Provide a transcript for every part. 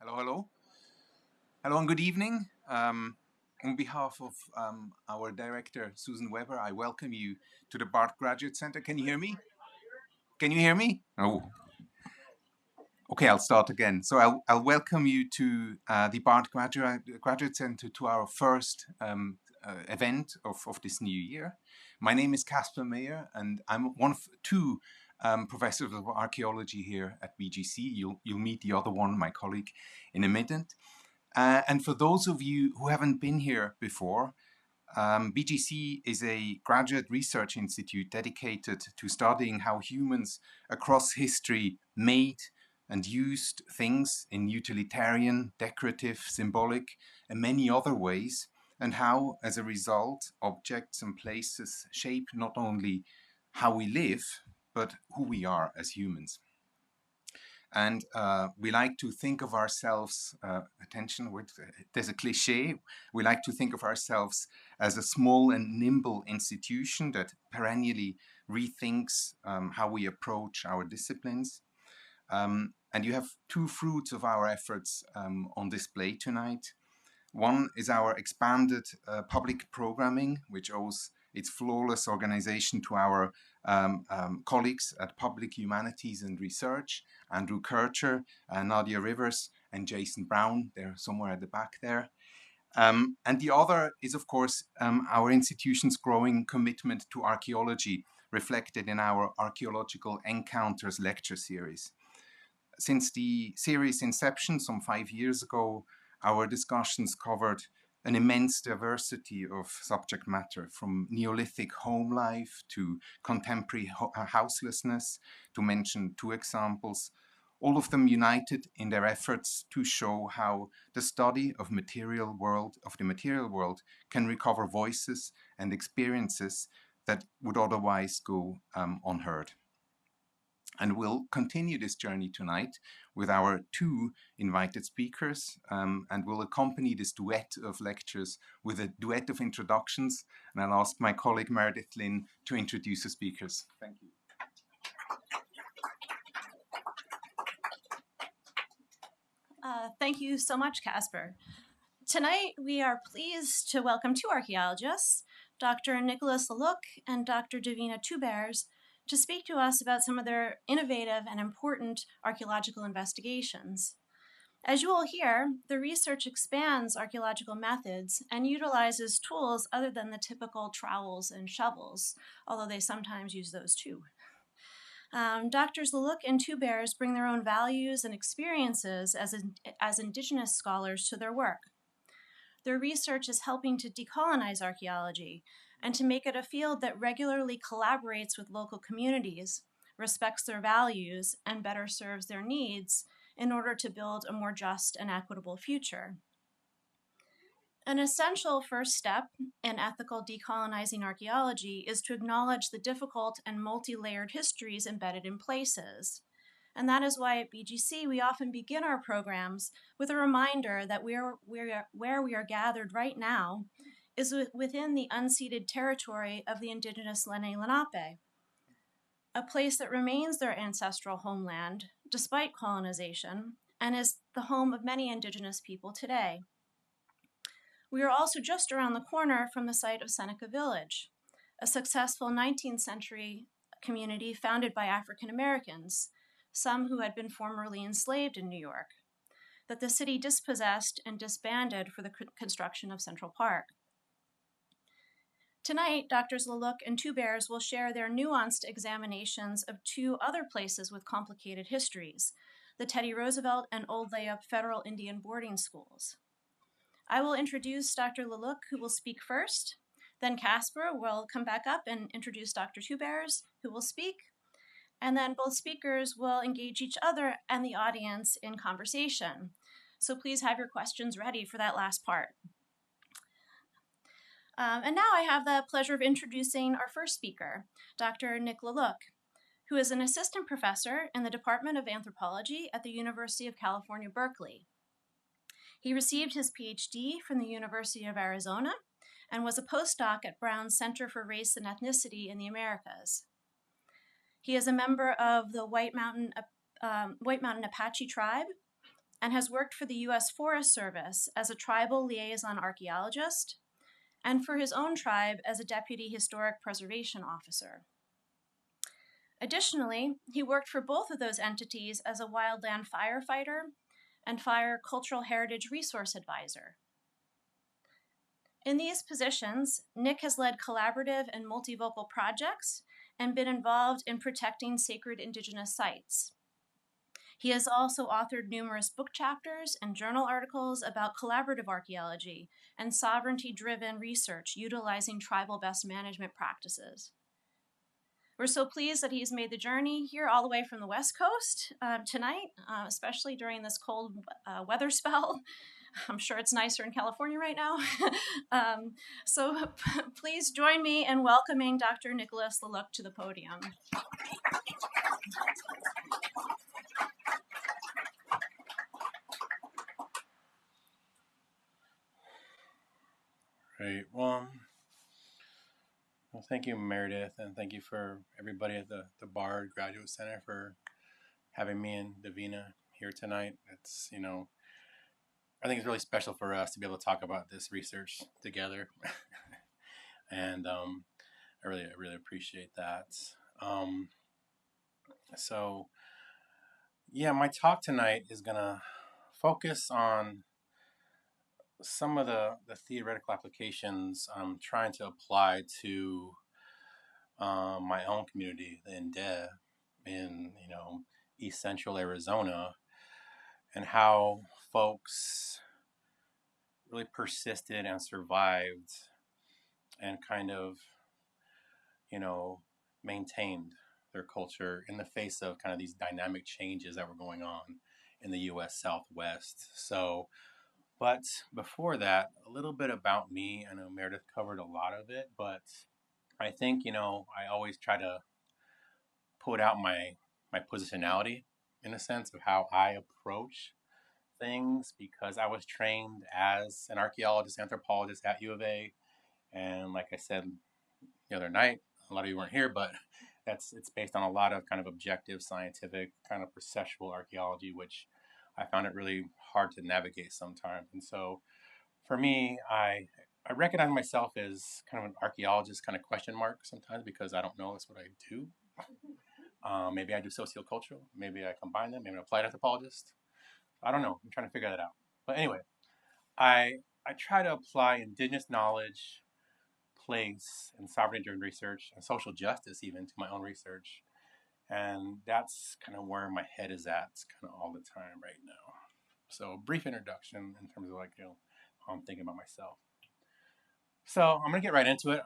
Hello, hello. Hello and good evening. On behalf of our director, Susan Weber, I welcome you to the BART Graduate Center. Can you hear me? Can you hear me? Oh, okay, I'll start again. So I'll welcome you to the BART Graduate Center, to our first event of this new year. My name is Casper Mayer, and I'm one of two professors of archaeology here at BGC. You'll meet the other one, my colleague, in a minute. And for those of you who haven't been here before, BGC is a graduate research institute dedicated to studying how humans across history made and used things in utilitarian, decorative, symbolic, and many other ways, and how, as a result, objects and places shape not only how we live, but who we are as humans. And we like to think of ourselves, attention, there's a cliche, we like to think of ourselves as a small and nimble institution that perennially rethinks how we approach our disciplines. And you have two fruits of our efforts on display tonight. One is our expanded public programming, which owes its flawless organization to our colleagues at Public Humanities and Research, Andrew Kircher, Nadia Rivers, and Jason Brown. They're somewhere at the back there. And the other is, of course, our institution's growing commitment to archaeology, reflected in our Archaeological Encounters lecture series. Since the series' inception some 5 years ago, our discussions covered an immense diversity of subject matter, from Neolithic home life to contemporary houselessness, to mention two examples, all of them united in their efforts to show how the study of the material world can recover voices and experiences that would otherwise go unheard. And we'll continue this journey tonight with our two invited speakers, and we'll accompany this duet of lectures with a duet of introductions. And I'll ask my colleague Meredith Lynn to introduce the speakers. Thank you. Thank you so much, Casper. Tonight, we are pleased to welcome two archaeologists, Dr. Nicholas Laluk and Dr. Davina, to speak to us about some of their innovative and important archaeological investigations. As you will hear, the research expands archaeological methods and utilizes tools other than the typical trowels and shovels, although they sometimes use those too. Doctors Laluk and Tubears bring their own values and experiences as Indigenous scholars to their work. Their research is helping to decolonize archaeology and to make it a field that regularly collaborates with local communities, respects their values, and better serves their needs in order to build a more just and equitable future. An essential first step in ethical decolonizing archaeology is to acknowledge the difficult and multi-layered histories embedded in places. And that is why at BGC we often begin our programs with a reminder that where we are gathered right now is within the unceded territory of the Indigenous Lenni Lenape, a place that remains their ancestral homeland despite colonization and is the home of many Indigenous people today. We are also just around the corner from the site of Seneca Village, a successful 19th century community founded by African Americans, some who had been formerly enslaved in New York, that the city dispossessed and disbanded for the construction of Central Park. Tonight, Drs. Laluk and Tubears will share their nuanced examinations of two other places with complicated histories, the Teddy Roosevelt and Old Layup Federal Indian Boarding Schools. I will introduce Dr. Laluk, who will speak first. Then Casper will come back up and introduce Dr. Tubears, who will speak. And then both speakers will engage each other and the audience in conversation. So please have your questions ready for that last part. And now I have the pleasure of introducing our first speaker, Dr. Nick Laluk, who is an assistant professor in the Department of Anthropology at the University of California, Berkeley. He received his PhD from the University of Arizona and was a postdoc at Brown's Center for Race and Ethnicity in the Americas. He is a member of the White Mountain Apache Tribe, and has worked for the U.S. Forest Service as a tribal liaison archaeologist and for his own tribe as a deputy historic preservation officer. Additionally, he worked for both of those entities as a wildland firefighter and fire cultural heritage resource advisor. In these positions, Nick has led collaborative and multivocal projects and been involved in protecting sacred Indigenous sites. He has also authored numerous book chapters and journal articles about collaborative archaeology and sovereignty-driven research utilizing tribal best management practices. We're so pleased that he's made the journey here all the way from the West Coast tonight, especially during this cold weather spell. I'm sure it's nicer in California right now. So please join me in welcoming Dr. Nicholas Laluk to the podium. Great. Well, thank you, Meredith, and thank you for everybody at the Bard Graduate Center for having me and Davina here tonight. It's, I think it's really special for us to be able to talk about this research together. And I really appreciate that. So, yeah, my talk tonight is going to focus on some of the theoretical applications I'm trying to apply to my own community, the Ndee, in East Central Arizona, and how folks really persisted and survived and kind of maintained their culture in the face of kind of these dynamic changes that were going on in the U.S. Southwest. So, but before that, a little bit about me. I know Meredith covered a lot of it, but I think, I always try to put out my positionality in a sense of how I approach things, because I was trained as an archaeologist, anthropologist at U of A. And like I said the other night, a lot of you weren't here, but it's based on a lot of kind of objective, scientific, kind of processual archaeology, which I found it really hard to navigate sometimes. And so for me, I recognize myself as kind of an archaeologist, kind of question mark sometimes, because I don't know that's what I do. Maybe I do sociocultural, maybe I combine them, maybe I'm an applied anthropologist. I don't know. I'm trying to figure that out. But anyway, I try to apply indigenous knowledge, place, and sovereignty-driven research, and social justice even to my own research. And that's kind of where my head is at kind of all the time right now. So a brief introduction in terms of how I'm thinking about myself. So I'm going to get right into it.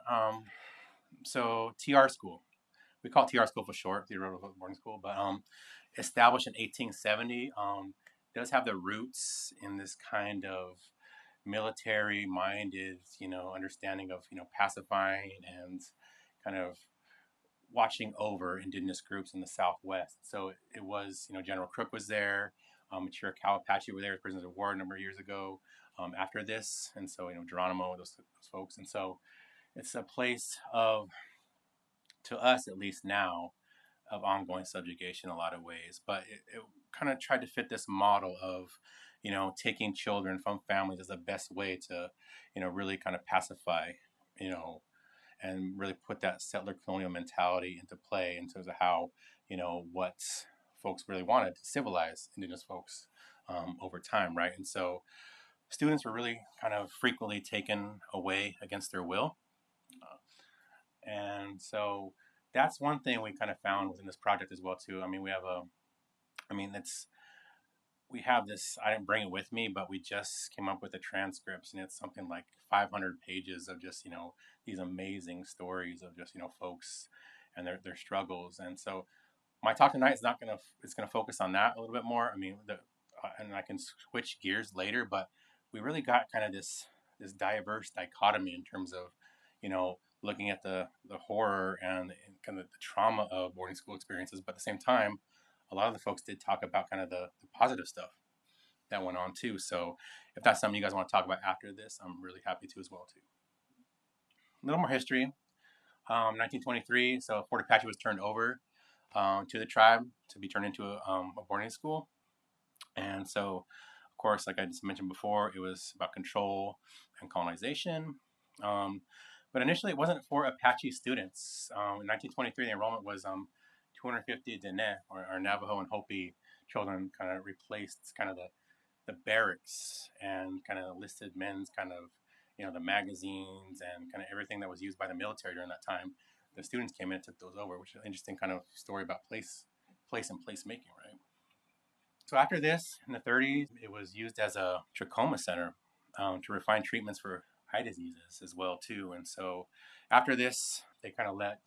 So TR School. We call it TR School for short, Theodore Roosevelt Boarding School, but established in 1870, does have the roots in this kind of military-minded, understanding of, pacifying and kind of watching over indigenous groups in the Southwest. So it was, General Crook was there, Cherokee Apache were there as prisoners of war a number of years ago after this. And so, Geronimo, those folks. And so it's a place of, to us at least now, of ongoing subjugation in a lot of ways. But it kind of tried to fit this model of, taking children from families as the best way to, really kind of pacify, and really put that settler colonial mentality into play in terms of how, what folks really wanted to civilize indigenous folks over time, right? And so students were really kind of frequently taken away against their will. And so that's one thing we kind of found within this project as well too. I mean, we have this, I didn't bring it with me, but we just came up with the transcripts, and it's something like 500 pages of just, these amazing stories of just, folks and their struggles. And so my talk tonight is it's going to focus on that a little bit more. I mean, and I can switch gears later, but we really got kind of this diverse dichotomy in terms of, looking at the horror and kind of the trauma of boarding school experiences. But at the same time, a lot of the folks did talk about kind of the positive stuff that went on too. So if that's something you guys want to talk about after this, I'm really happy to as well too. A little more history. 1923, so Fort Apache was turned over to the tribe to be turned into a boarding school. And so, of course, like I just mentioned before, it was about control and colonization. But initially, it wasn't for Apache students. In 1923, the enrollment was 250 Ndee, or Navajo and Hopi children, kind of replaced kind of the barracks and kind of listed men's kind of, the magazines and kind of everything that was used by the military during that time. The students came in and took those over, which is an interesting kind of story about place and place making, right? So after this, in the 30s, it was used as a trachoma center to refine treatments for eye diseases as well too. And so after this, they kind of let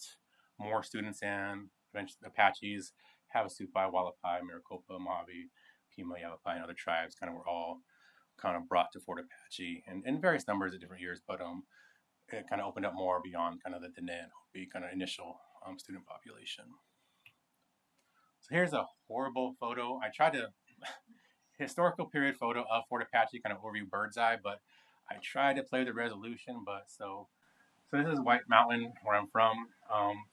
more students in. Eventually, the Apaches, Havasupai, Wallapai, Maricopa, Mojave, Pima, Yavapai, and other tribes kind of were all kind of brought to Fort Apache in various numbers at different years, but it kind of opened up more beyond kind of the Ndee and Hopi kind of initial student population. So here's a horrible photo. I tried to historical period photo of Fort Apache, kind of overview bird's eye, but I tried to play with the resolution. But so this is White Mountain, where I'm from.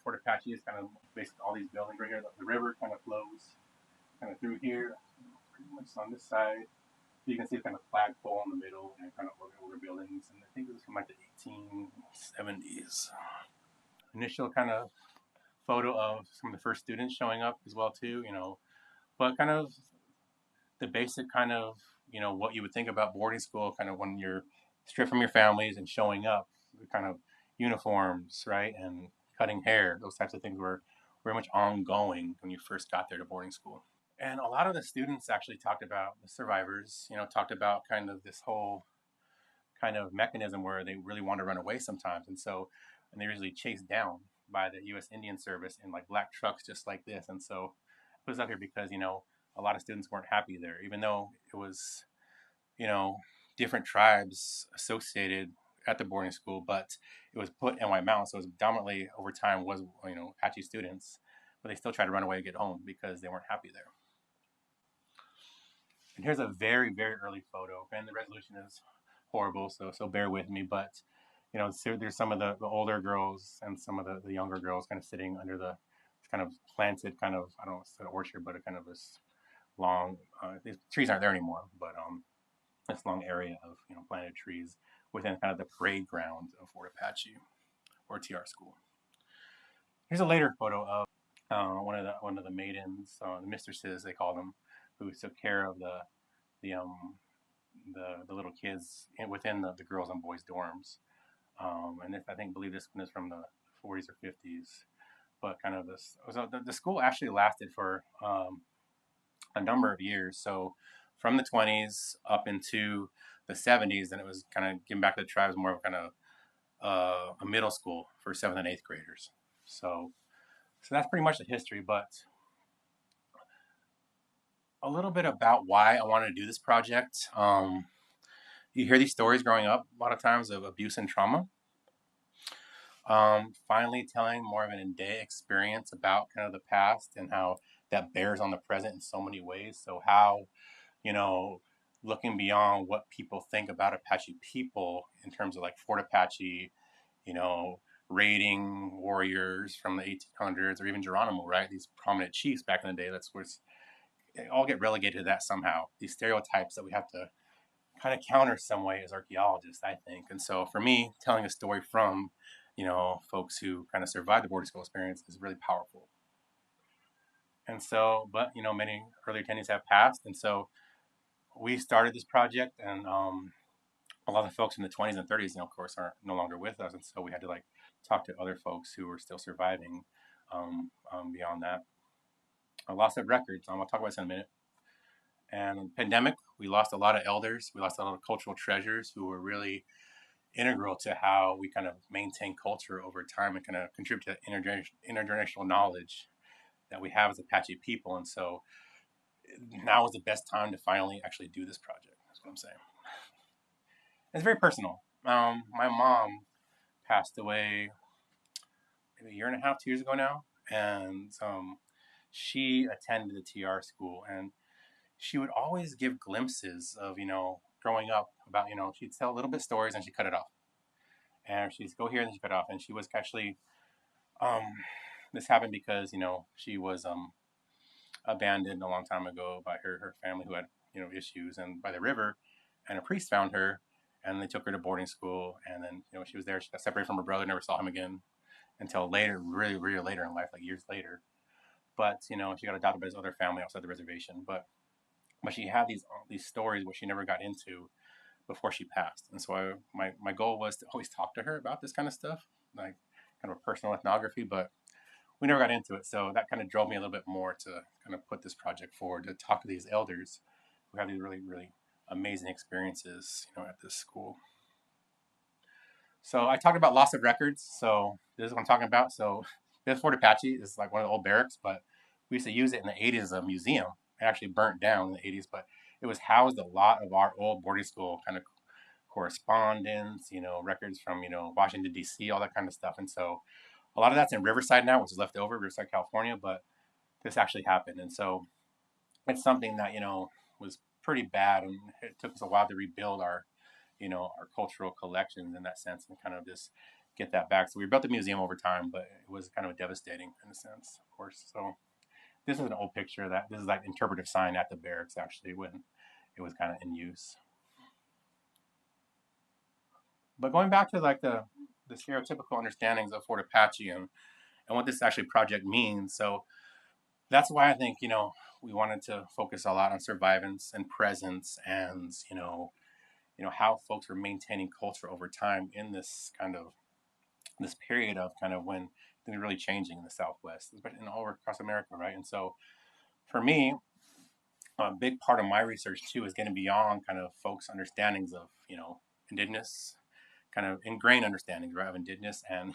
Fort Apache is kind of basically all these buildings right here. The river kind of flows kind of through here, pretty much on this side. So you can see kind of flagpole in the middle and kind of older buildings. And I think this was from like the 1870s. Initial kind of photo of some of the first students showing up as well too, but kind of the basic kind of, what you would think about boarding school, kind of when you're stripped from your families and showing up, kind of uniforms, right, and cutting hair, those types of things were very much ongoing when you first got there to boarding school. And a lot of the students actually talked about, the survivors, talked about kind of this whole kind of mechanism where they really want to run away sometimes. And they're usually chased down by the U.S. Indian Service in like black trucks just like this. And so I put this up here because, a lot of students weren't happy there, even though it was, different tribes associated at the boarding school, but it was put in White Mountain. So it was dominantly over time was, Apache students, but they still tried to run away and get home because they weren't happy there. And here's a very, very early photo, and the resolution is horrible, so bear with me. But so there's some of the older girls and some of the younger girls kind of sitting under the kind of planted kind of, I don't know if it's an orchard, but a kind of this long, these trees aren't there anymore, but this long area of planted trees within kind of the parade ground of Fort Apache or TR school. Here's a later photo of one of the maidens, the mistresses they call them, who took care of the little kids within the girls and boys dorms. And this, I believe this one is from the 40s or 50s. But kind of this, so the school actually lasted for a number of years. So from the 20s up into the 70s, then it was kind of giving back to the tribes, more of kind of a middle school for 7th and 8th graders. So that's pretty much the history. But a little bit about why I wanted to do this project. You hear these stories growing up a lot of times of abuse and trauma. Finally telling more of an Ndee experience about kind of the past and how that bears on the present in so many ways. So how, looking beyond what people think about Apache people in terms of like Fort Apache, raiding warriors from the 1800s, or even Geronimo, right? These prominent chiefs back in the day. That's where they all get relegated to that somehow. These stereotypes that we have to kind of counter some way as archaeologists, I think. And so for me, telling a story from, folks who kind of survived the boarding school experience is really powerful. And so, but, many early attendees have passed. And so we started this project, and a lot of folks in the 20s and 30s, of course, are no longer with us. And so we had to talk to other folks who were still surviving beyond that. A loss of records. I'll talk about this in a minute. And pandemic, we lost a lot of elders. We lost a lot of cultural treasures who were really integral to how we kind of maintain culture over time and kind of contribute to intergenerational knowledge that we have as Apache people. And so now is the best time to finally actually do this project. That's what I'm saying. It's very personal. My mom passed away maybe a year and a half, 2 years ago now. And she attended the TR school, and she would always give glimpses of, growing up about, she'd tell a little bit stories and she'd cut it off. And she'd go here and then she'd cut it off. And she was actually, this happened because, she was abandoned a long time ago by her family who had, issues and by the river, and a priest found her, and they took her to boarding school, and then she was there. She got separated from her brother, never saw him again until later, really, really later in life, like years later. But she got adopted by his other family outside the reservation. But she had these stories which she never got into before she passed. And so my goal was to always talk to her about this kind of stuff, like kind of a personal ethnography, but we never got into it. So that kind of drove me a little bit more to kind of put this project forward, to talk to these elders who have these really, really amazing experiences, at this school. So I talked about loss of records. So this is what I'm talking about. So this Fort Apache is like one of the old barracks, but we used to use it in the 80s as a museum. It actually burnt down in the 80s, but it was housed a lot of our old boarding school kind of correspondence, records from, Washington, D.C., all that kind of stuff. And so a lot of that's in Riverside now, which is left over, Riverside, California, but this actually happened. And so it's something that, was pretty bad. And it took us a while to rebuild our cultural collections in that sense and kind of just get that back. So we built the museum over time, but it was kind of devastating in a sense, of course. So this is an old picture of that. This is like interpretive sign at the barracks, actually, when it was kind of in use. But going back to like the stereotypical understandings of Fort Apache and what this actually project means. So that's why I think, we wanted to focus a lot on survivance and presence and, how folks were maintaining culture over time in this period of kind of when things were really changing in the Southwest, and all across America, right? And so for me, a big part of my research too is getting beyond kind of folks' understandings of, indigenous, kind of ingrained understandings, right, of indigenous and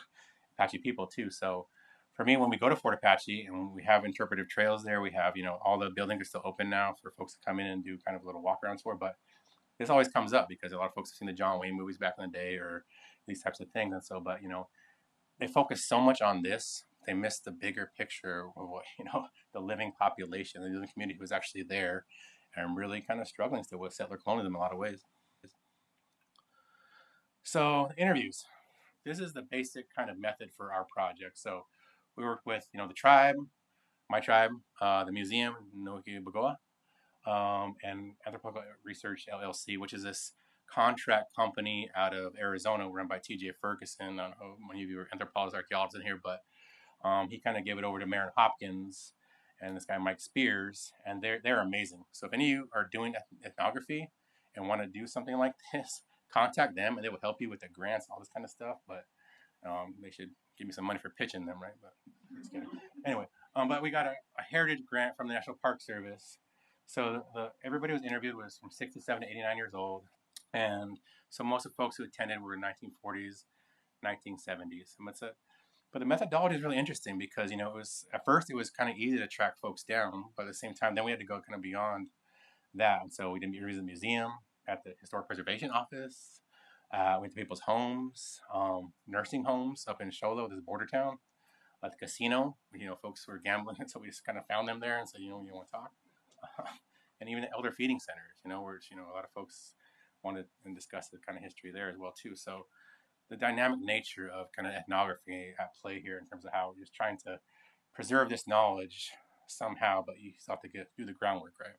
Apache people too. So for me, when we go to Fort Apache and we have interpretive trails there, we have, all the buildings are still open now for folks to come in and do kind of a little walk around tour. But this always comes up because a lot of folks have seen the John Wayne movies back in the day or these types of things. And so, but, they focus so much on this, they miss the bigger picture of what, the living population, the living community who was actually there and really kind of struggling still with settler colonialism in a lot of ways. So interviews. This is the basic kind of method for our project. So we work with, the tribe, my tribe, the museum, Agódzáá, and Anthropological Research LLC, which is this contract company out of Arizona run by T.J. Ferguson. I don't know how many of you are anthropologists, archaeologists in here, but he kind of gave it over to Marin Hopkins and this guy Mike Spears, and they're amazing. So if any of you are doing ethnography and want to do something like this, contact them and they will help you with the grants and all this kind of stuff. But they should give me some money for pitching them, right? But just kidding. Anyway, but we got a heritage grant from the National Park Service. So everybody who was interviewed was from 67 to 89 years old. And so most of the folks who attended were 1940s, 1970s. But the methodology is really interesting because, it was, at first it was kind of easy to track folks down, but at the same time, then we had to go kind of beyond that. And so we did the museum, at the Historic Preservation Office, went to people's homes, nursing homes up in Show Low, this border town, at the casino. Folks were gambling, and so we just kind of found them there and said, you want to talk? And even the elder feeding centers, where a lot of folks wanted and discussed the kind of history there as well too. So the dynamic nature of kind of ethnography at play here in terms of how we're just trying to preserve this knowledge somehow, but you still have to do the groundwork, right?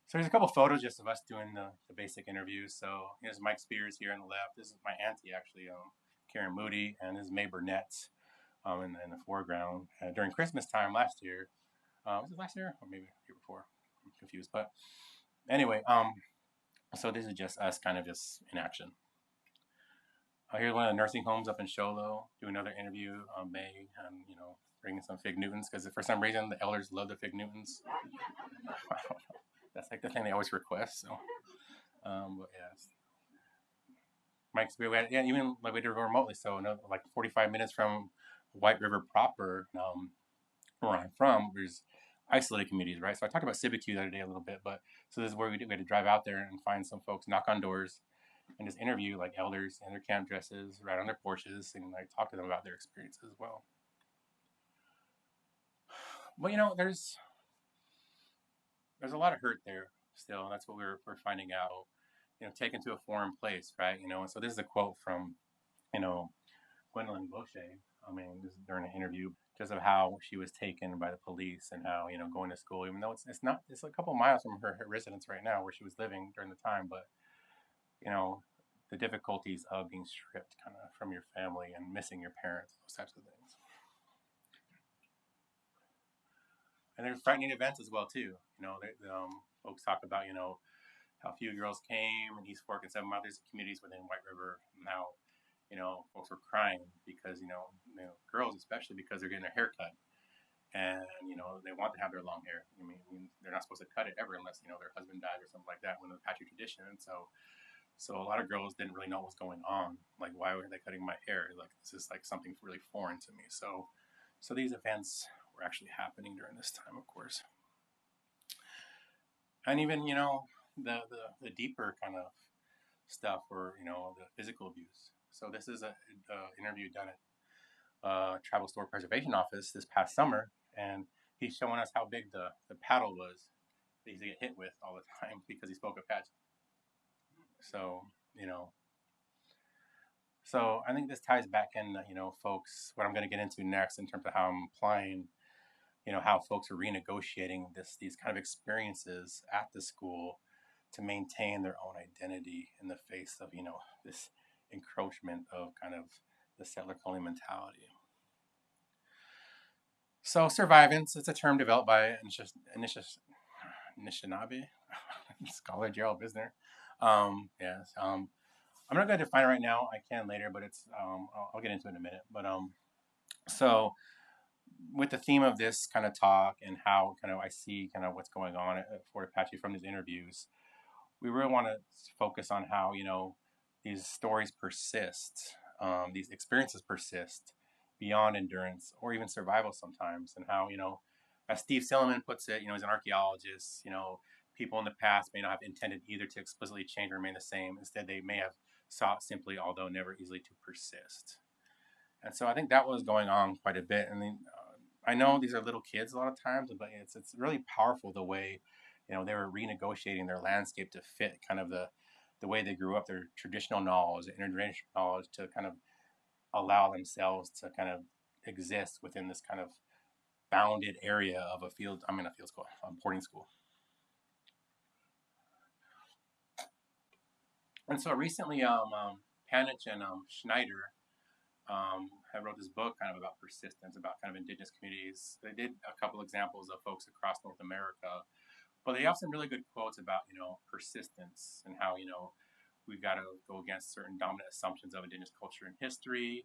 So there's a couple photos just of us doing the basic interviews. So here's Mike Spears here on the left. This is my auntie, actually, Karen Moody, and this is May Burnett in the foreground. During Christmas time last year, was it last year or maybe the year before? I'm confused. But anyway, so this is just us kind of just in action. Here's one of the nursing homes up in Show Low. Do another interview on May, and bringing some fig Newtons because for some reason the elders love the fig Newtons. I don't know. That's like the thing they always request. So, but yeah, Mike's even like we did remotely. So like 45 minutes from White River proper, where I'm from, there's isolated communities, right? So I talked about Civic Q the other day a little bit, but so this is where we had to drive out there and find some folks, knock on doors, and just interview like elders in their camp dresses, right on their porches, and like talk to them about their experiences as well. But there's a lot of hurt there still. That's what we're finding out. Taken to a foreign place, right? And so this is a quote from, Gwendolyn Bloche, this is during an interview, just of how she was taken by the police and how, going to school, even though it's a couple miles from her residence right now where she was living during the time, but, you know, the difficulties of being stripped kind of from your family and missing your parents, those types of things. And there's frightening events as well, too. Folks talk about, how few girls came in East Fork and Seven Mile. There's communities within White River now. Folks were crying because, girls especially, because they're getting their hair cut. And, they want to have their long hair. They're not supposed to cut it ever unless, their husband died or something like that, when the Apache tradition. And so a lot of girls didn't really know what was going on. Like, why were they cutting my hair? Like, this is like something really foreign to me. So these events were actually happening during this time, of course. And even, the deeper kind of stuff were, the physical abuse. So this is an interview done at Tribal Store Preservation Office this past summer, and he's showing us how big the paddle was that he used to get hit with all the time because he spoke Apache. So, so I think this ties back in, folks, what I'm going to get into next in terms of how I'm applying, how folks are renegotiating these kind of experiences at the school to maintain their own identity in the face of, this encroachment of kind of the settler colonial mentality. So Survivance, it's a term developed by Anishinaabe scholar Gerald Bisner. Yes. I'm not going to define it right now. I can later, but it's I'll get into it in a minute. But so with the theme of this kind of talk and how kind of I see kind of what's going on at Fort Apache from these interviews, we really want to focus on how these stories persist, these experiences persist beyond endurance or even survival sometimes, and how as Steve Silliman puts it, he's an archaeologist. People in the past may not have intended either to explicitly change or remain the same. Instead, they may have sought simply, although never easily, to persist. And so I think that was going on quite a bit. I know these are little kids a lot of times, but it's really powerful the way, they were renegotiating their landscape to fit kind of the way they grew up, their traditional knowledge, their intergenerational knowledge, to kind of allow themselves to kind of exist within this kind of bounded area of a field school, boarding school. And so recently, Panich and Schneider have wrote this book kind of about persistence, about kind of indigenous communities. They did a couple examples of folks across North America, but they have some really good quotes about, persistence and how, we've got to go against certain dominant assumptions of indigenous culture and history.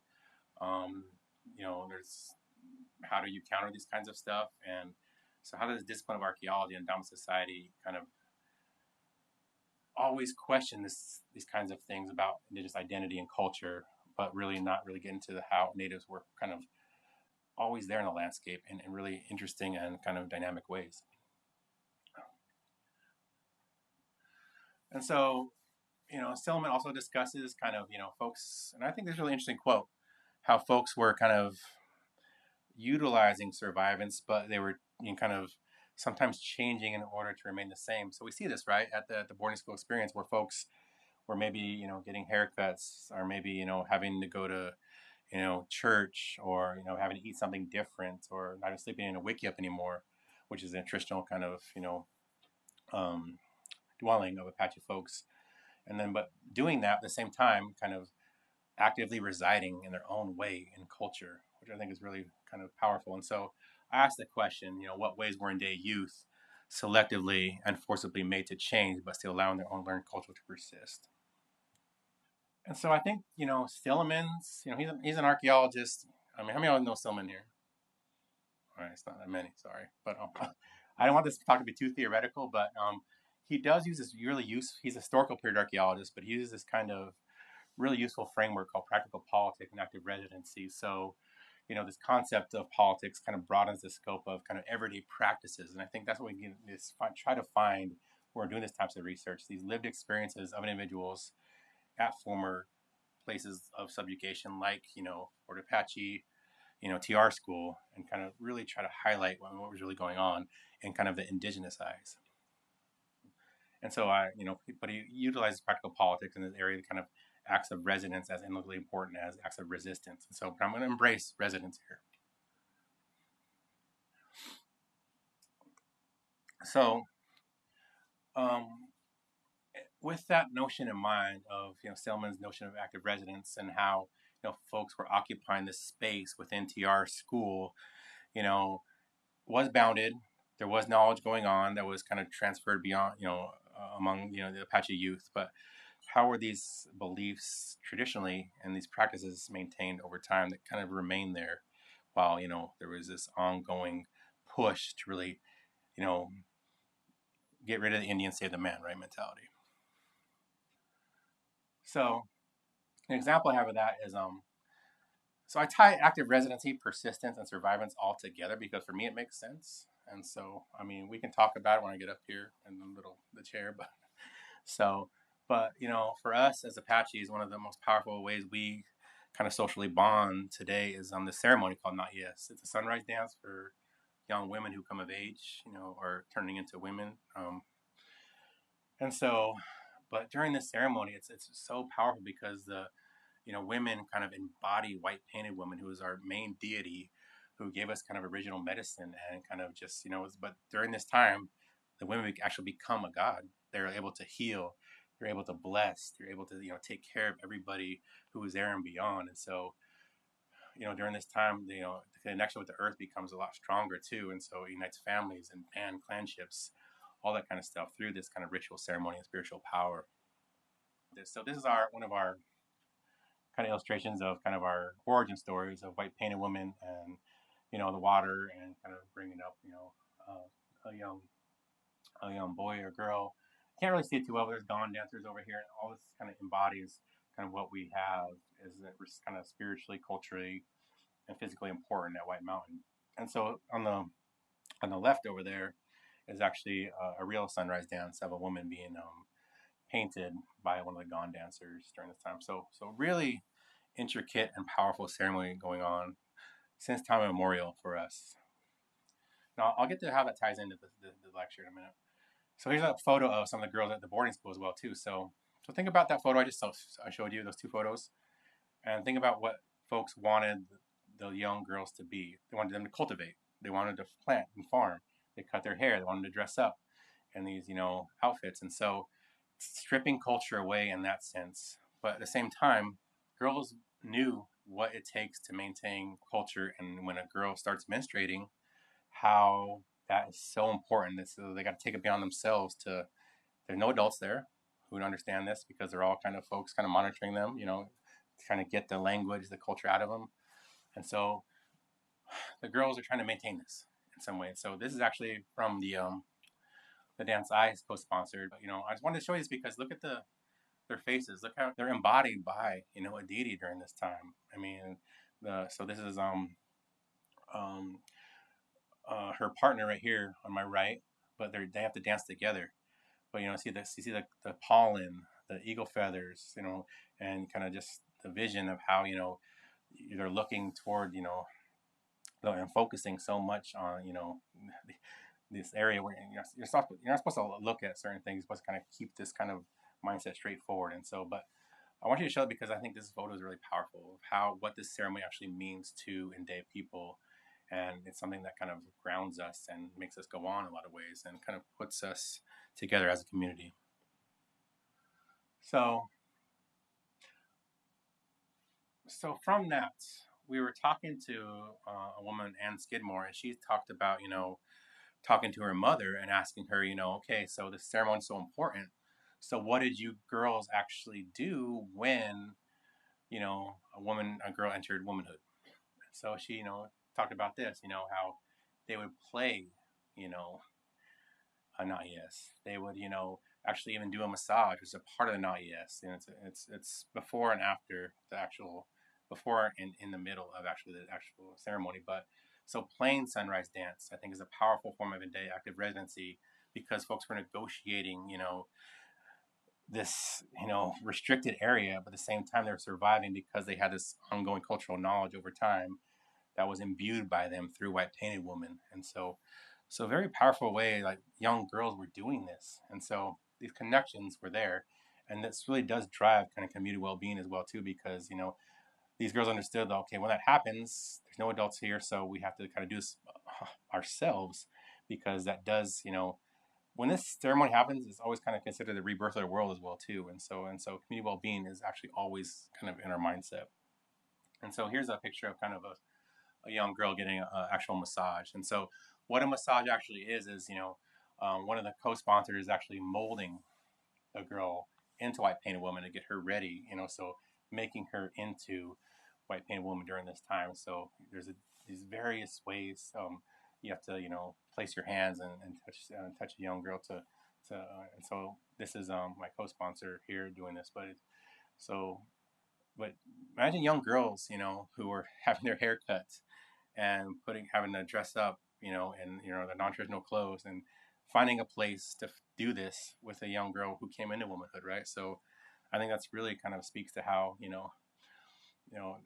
There's how do you counter these kinds of stuff? And so how does the discipline of archaeology and dominant society kind of always question these kinds of things about indigenous identity and culture, but really not really get into how natives were kind of always there in the landscape in really interesting and kind of dynamic ways. And so, Silliman also discusses kind of, folks, and I think this is a really interesting quote, how folks were kind of utilizing survivance, but they were kind of sometimes changing in order to remain the same. So we see this, right, at the boarding school experience, where folks were maybe, getting haircuts, or maybe, having to go to, church, or, having to eat something different, or not even sleeping in a wickiup anymore, which is a traditional kind of, dwelling of Apache folks. And then, but doing that at the same time, kind of actively residing in their own way in culture, which I think is really kind of powerful. And so I asked the question, what ways were Ndee youth selectively and forcibly made to change, but still allowing their own learned culture to persist? And so I think, Silliman's, he's an archaeologist. How many of you know Silliman here? All right, it's not that many, sorry. But I don't want this talk to be too theoretical, but he does use this he's a historical period archaeologist, but he uses this kind of really useful framework called practical politics and active residency. So, this concept of politics kind of broadens the scope of kind of everyday practices. And I think that's what we try to find when we're doing this types of research, these lived experiences of individuals at former places of subjugation, like, Fort Apache, TR school, and kind of really try to highlight what was really going on in kind of the indigenous eyes. And so but he utilizes practical politics in this area to kind of acts of residence as equally important as acts of resistance. And so I'm going to embrace residence here. So with that notion in mind of, Stillman's notion of active residence and how, folks were occupying this space within TR school, was bounded. There was knowledge going on that was kind of transferred beyond, among, the Apache youth. But how were these beliefs traditionally and these practices maintained over time that kind of remained there while, there was this ongoing push to really, get rid of the Indian, save the man, right, mentality. So an example I have of that is, so I tie active residency, persistence, and survivance all together because for me it makes sense. And so, we can talk about it when I get up here in the chair, but for us as Apaches, one of the most powerful ways we kind of socially bond today is on this ceremony called Not Yes. It's a sunrise dance for young women who come of age, or turning into women. And so, but during this ceremony, it's so powerful because the women kind of embody White Painted Woman, who is our main deity, who gave us kind of original medicine and kind of just, but during this time, the women actually become a god. They're able to heal. They're able to bless. They're able to, take care of everybody who is there and beyond. And so, during this time, the connection with the earth becomes a lot stronger too. And so it unites families and band clanships, all that kind of stuff through this kind of ritual ceremony and spiritual power. So this is one of our kind of illustrations of kind of our origin stories of White Painted Woman and, the water and kind of bringing up, a young boy or girl. Can't really see it too well, but there's dawn dancers over here, and all this kind of embodies kind of what we have is that we're kind of spiritually, culturally, and physically important at White Mountain. And so on the left over there is actually a real sunrise dance of a woman being painted by one of the dawn dancers during this time. So really intricate and powerful ceremony going on since time immemorial for us. Now, I'll get to how that ties into the lecture in a minute. So here's a photo of some of the girls at the boarding school as well, too. So think about that photo I showed you, those two photos, and think about what folks wanted the young girls to be. They wanted them to cultivate. They wanted to plant and farm. They cut their hair. They wanted to dress up in these, outfits. And so stripping culture away in that sense. But at the same time, girls knew what it takes to maintain culture. And when a girl starts menstruating, how that is so important. So they got to take it beyond themselves there's no adults there who understand this because they're all kind of folks kind of monitoring them, trying to get the language, the culture out of them. And so the girls are trying to maintain this in some way. So this is actually from the dance I co-sponsored. I just wanted to show you this because look at their faces. Look how they're embodied by, a deity during this time. So this is her partner right here on my right, but they have to dance together. But you see the pollen, the eagle feathers, and kind of just the vision of how they're looking toward and focusing so much on this area where you're not supposed to look at certain things, but kind of keep this kind of mindset straightforward. And so, but I want you to show it because I think this photo is really powerful of what this ceremony actually means to Ndee people. And it's something that kind of grounds us and makes us go on in a lot of ways and kind of puts us together as a community. So from that, we were talking to a woman, Ann Skidmore, and she talked about, talking to her mother and asking her, okay, so the ceremony is so important. So what did you girls actually do when, a girl entered womanhood? So she, talked about this, how they would play, a Not Yes. They would, actually even do a massage, which is a part of the Not Yes. And it's before and after before and in the middle of actually the actual ceremony. But so playing sunrise dance, I think, is a powerful form of Ndee active residency because folks were negotiating, this, restricted area, but at the same time they were surviving because they had this ongoing cultural knowledge over time that was imbued by them through White Painted Woman. And so a very powerful way, like young girls were doing this. And so these connections were there. And this really does drive kind of community well-being as well too, because these girls understood that, okay, when that happens, there's no adults here, so we have to kind of do this ourselves, because that does, when this ceremony happens, it's always kind of considered the rebirth of the world as well too. And so community well-being is actually always kind of in our mindset. And so here's a picture of kind of a young girl getting an actual massage. And so what a massage actually is one of the co-sponsors is actually molding a girl into White Painted Woman to get her ready, so making her into White Painted Woman during this time. So there's these various ways you have to, place your hands and touch a young girl and so this is my co-sponsor here doing this. But imagine young girls, who are having their hair cut and having to dress up, in the non-traditional clothes, and finding a place to do this with a young girl who came into womanhood, right? So I think that's really kind of speaks to how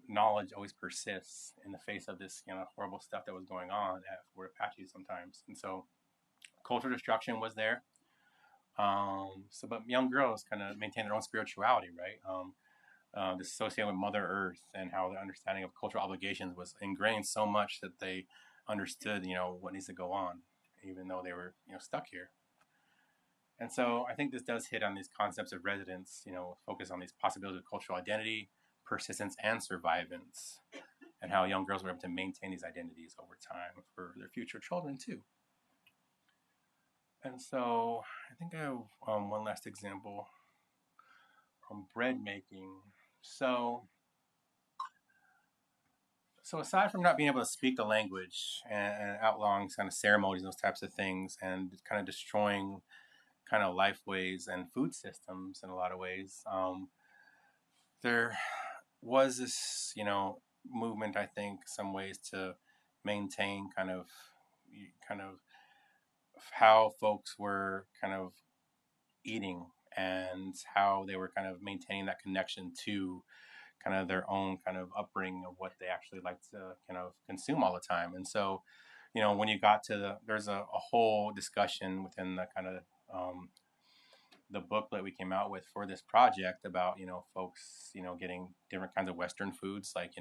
knowledge always persists in the face of this horrible stuff that was going on at Fort Apache sometimes. And so cultural destruction was there. But young girls kind of maintain their own spirituality, right? This associated with Mother Earth, and how the understanding of cultural obligations was ingrained so much that they understood, what needs to go on, even though they were, stuck here. And so I think this does hit on these concepts of residence, focus on these possibilities of cultural identity, persistence, and survivance, and how young girls were able to maintain these identities over time for their future children too. And so I think I have one last example on bread making. So aside from not being able to speak the language and outlawing kind of ceremonies, those types of things, and kind of destroying kind of lifeways and food systems in a lot of ways, there was this, movement, I think, some ways to maintain kind of how folks were kind of eating, and how they were kind of maintaining that connection to kind of their own kind of upbringing of what they actually like to kind of consume all the time. And so, when you got to there's a whole discussion within the kind of the booklet we came out with for this project about, folks, getting different kinds of Western foods, like,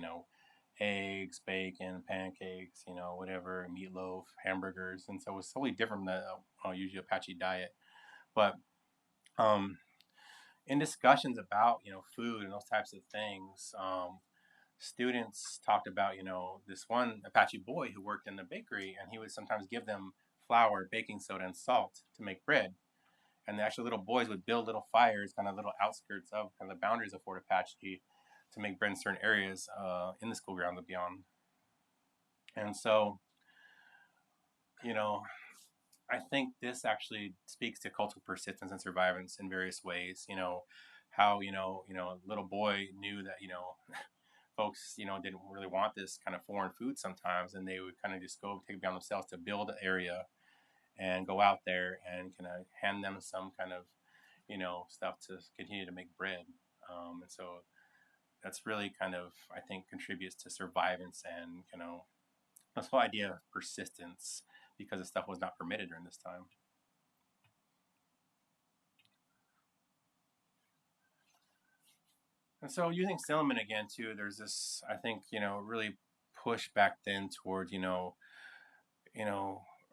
eggs, bacon, pancakes, whatever, meatloaf, hamburgers. And so it was totally different from the usual Apache diet. But in discussions about, food and those types of things, students talked about, this one Apache boy who worked in the bakery, and he would sometimes give them flour, baking soda, and salt to make bread. And the actual little boys would build little fires, kind of little outskirts of kind of the boundaries of Fort Apache, to make bread in certain areas in the school grounds and beyond. And so, I think this actually speaks to cultural persistence and survivance in various ways. How a little boy knew that folks didn't really want this kind of foreign food sometimes, and they would kind of just go take it down themselves to build an area and go out there and kind of hand them some kind of stuff to continue to make bread. And so that's really kind of, I think, contributes to survivance and this whole idea of persistence, because the stuff was not permitted during this time. And so using Silliman again too, there's this, I think, really push back then toward,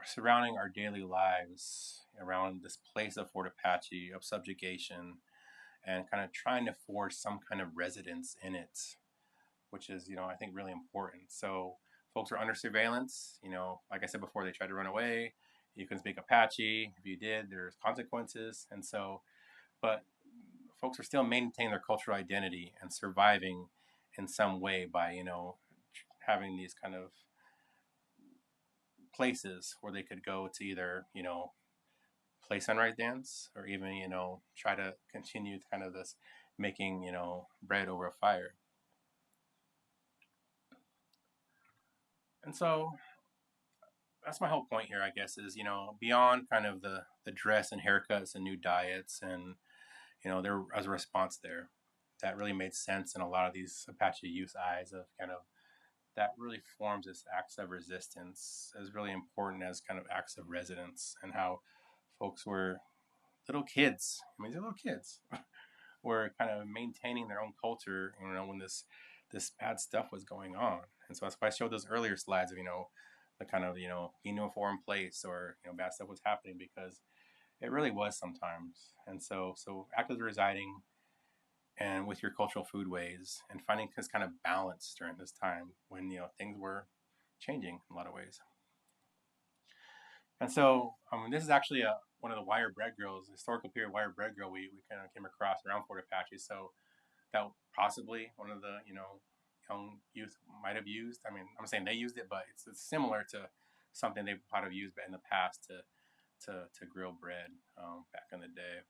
surrounding our daily lives around this place of Fort Apache, of subjugation, and kind of trying to forge some kind of residence in it, which is, I think, really important. So folks were under surveillance. Like I said before, they tried to run away. You couldn't speak Apache. If you did, there's consequences. And so, but folks are still maintaining their cultural identity and surviving in some way by, having these kind of places where they could go to either, play sunrise dance, or even, try to continue kind of this making, bread over a fire. And so that's my whole point here, I guess, is, beyond kind of the dress and haircuts and new diets, and, there as a response there that really made sense in a lot of these Apache youth eyes, of kind of that really forms this acts of resistance as really important as kind of acts of residence, and how folks were little kids. I mean, they're little kids. were kind of maintaining their own culture, when this bad stuff was going on. And so that's why I showed those earlier slides of, the kind of, being in a foreign place, or, bad stuff was happening, because it really was sometimes. And so actively residing and with your cultural foodways and finding this kind of balance during this time when, things were changing in a lot of ways. And so this is actually one of the wire bread grills, historical period wire bread grill we kind of came across around Fort Apache. So that possibly one of the, young youth might have used. I mean, I'm saying they used it, but it's similar to something they might have used in the past to grill bread back in the day.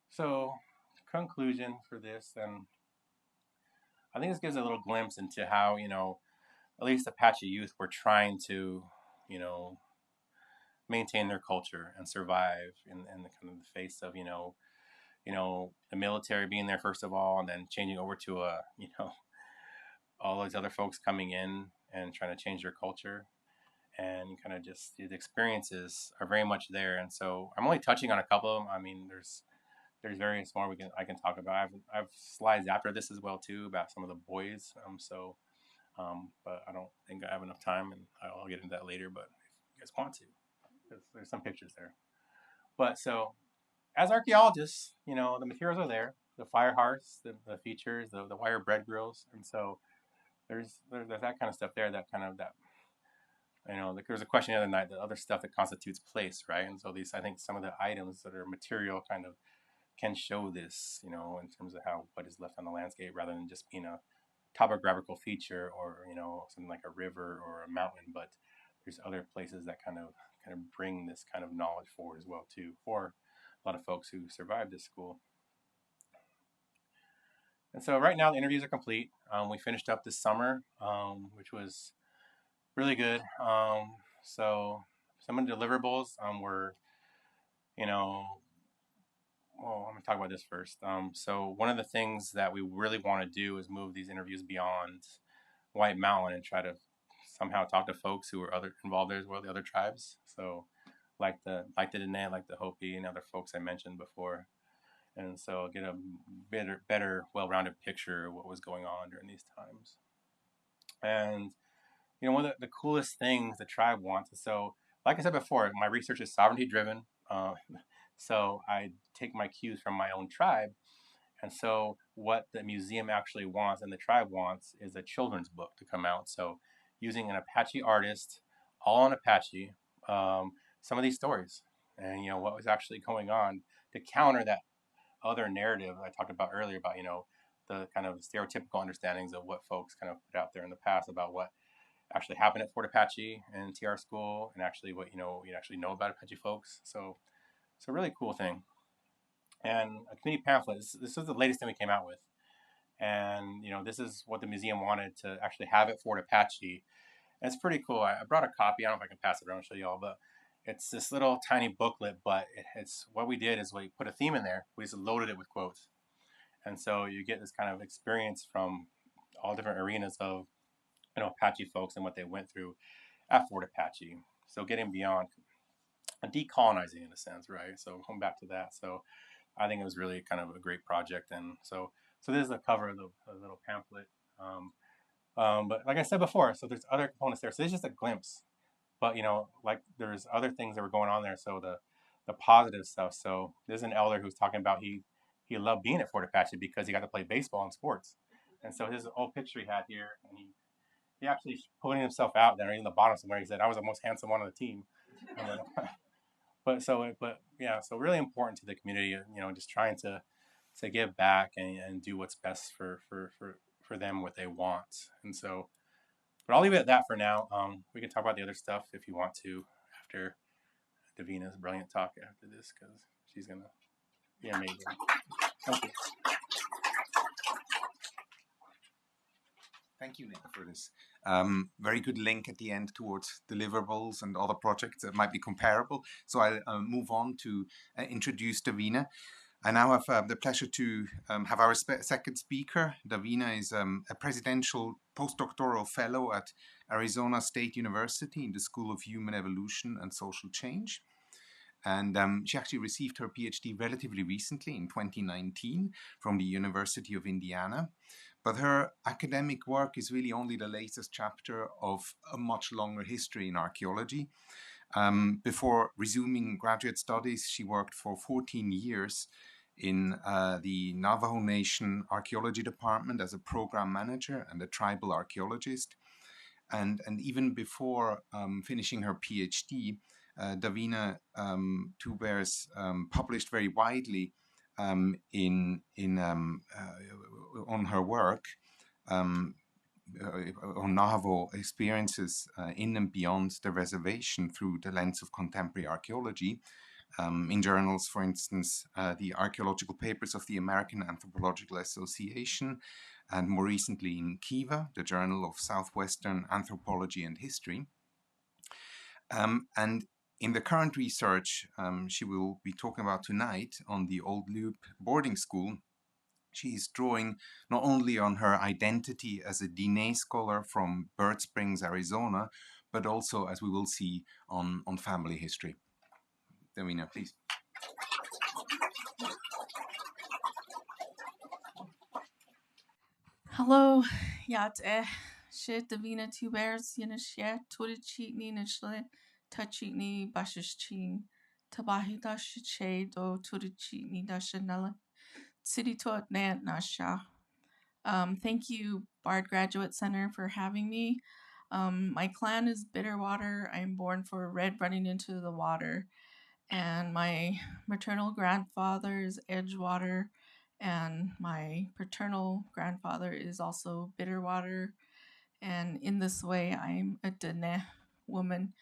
So, conclusion for this, and I think this gives a little glimpse into how, at least Apache youth were trying to, maintain their culture and survive in the kind of the face of, the military being there first of all, and then changing over to all those other folks coming in and trying to change their culture. And kind of just the experiences are very much there. And so I'm only touching on a couple of them. I mean, there's various more I can talk about. I have slides after this as well too about some of the boys. But I don't think I have enough time, and I'll get into that later. But if you guys want to, there's some pictures there. But so as archaeologists, the materials are there: the fire hearths, the features, the wire bread grills, and so there's that kind of stuff there. There was a question the other night, the other stuff that constitutes place, right? And so I think some of the items that are material kind of can show this, in terms of what is left on the landscape, rather than just being a topographical feature or, something like a river or a mountain. But there's other places that kind of bring this kind of knowledge forward as well too, for a lot of folks who survived this school. And so right now the interviews are complete. We finished up this summer, which was really good. So some of the deliverables were, well, I'm going to talk about this first. So one of the things that we really want to do is move these interviews beyond White Mountain and try to somehow talk to folks who are involved there as well, the other tribes. So like the Ndee, like the Hopi, and other folks I mentioned before. And so get a better, well-rounded picture of what was going on during these times. And one of the coolest things the tribe wants. So, like I said before, my research is sovereignty driven. So I take my cues from my own tribe. And so what the museum actually wants and the tribe wants is a children's book to come out. So using an Apache artist, all on Apache, some of these stories and, what was actually going on to counter that other narrative I talked about earlier about, the kind of stereotypical understandings of what folks kind of put out there in the past about what actually happened at Fort Apache and TR school, and actually what you actually know about Apache folks. So it's a really cool thing. And a community pamphlet. This is the latest thing we came out with, and this is what the museum wanted to actually have at Fort Apache. And it's pretty cool. I brought a copy. I don't know if I can pass it around and show you all, but it's this little tiny booklet. But it's what we did is we put a theme in there. We just loaded it with quotes, and so you get this kind of experience from all different arenas of Apache folks and what they went through at Fort Apache. So getting beyond decolonizing in a sense, right? So going back to that. So I think it was really kind of a great project. And so this is the cover of the little pamphlet. But like I said before, so there's other components there. So it's just a glimpse. But like there's other things that were going on there. So the positive stuff. So there's an elder who's talking about he loved being at Fort Apache because he got to play baseball and sports. And so his old picture he had here, and he actually putting himself out there in the bottom somewhere. He said, "I was the most handsome one on the team." But yeah, so really important to the community, just trying to give back and do what's best for them, what they want. And so, but I'll leave it at that for now. We can talk about the other stuff if you want to after Davina's brilliant talk after this, because she's gonna be amazing. Thank you. Thank you, Nick, for this very good link at the end towards deliverables and other projects that might be comparable. So I'll move on to introduce Davina. I now have the pleasure to have our second speaker. Davina is a presidential postdoctoral fellow at Arizona State University in the School of Human Evolution and Social Change. And she actually received her PhD relatively recently in 2019 from the University of Indiana. But her academic work is really only the latest chapter of a much longer history in archaeology. Before resuming graduate studies, she worked for 14 years in the Navajo Nation Archaeology Department as a program manager and a tribal archaeologist. And even before finishing her PhD, Davina Two Bears published very widely on her work on Navajo experiences in and beyond the reservation through the lens of contemporary archaeology. In journals, for instance, the Archaeological Papers of the American Anthropological Association, and more recently in Kiva, the Journal of Southwestern Anthropology and History. And in the current research she will be talking about tonight on the Old Loop Boarding School, she is drawing not only on her identity as a Ndee scholar from Bird Springs, Arizona, but also, as we will see, on family history. Davina, please. Hello, yat shit Davina Two Bears Yanashia Turichitni Nishle Tachitni Bashishchin Tabahi Dashiche do Turichitni Dashanella City Tot Nant Nasha. Thank you, Bard Graduate Center, for having me. My clan is Bitterwater. I'm born for red running into the water. And my maternal grandfather is Edgewater, and my paternal grandfather is also Bitterwater. And in this way, I'm a Ndee woman.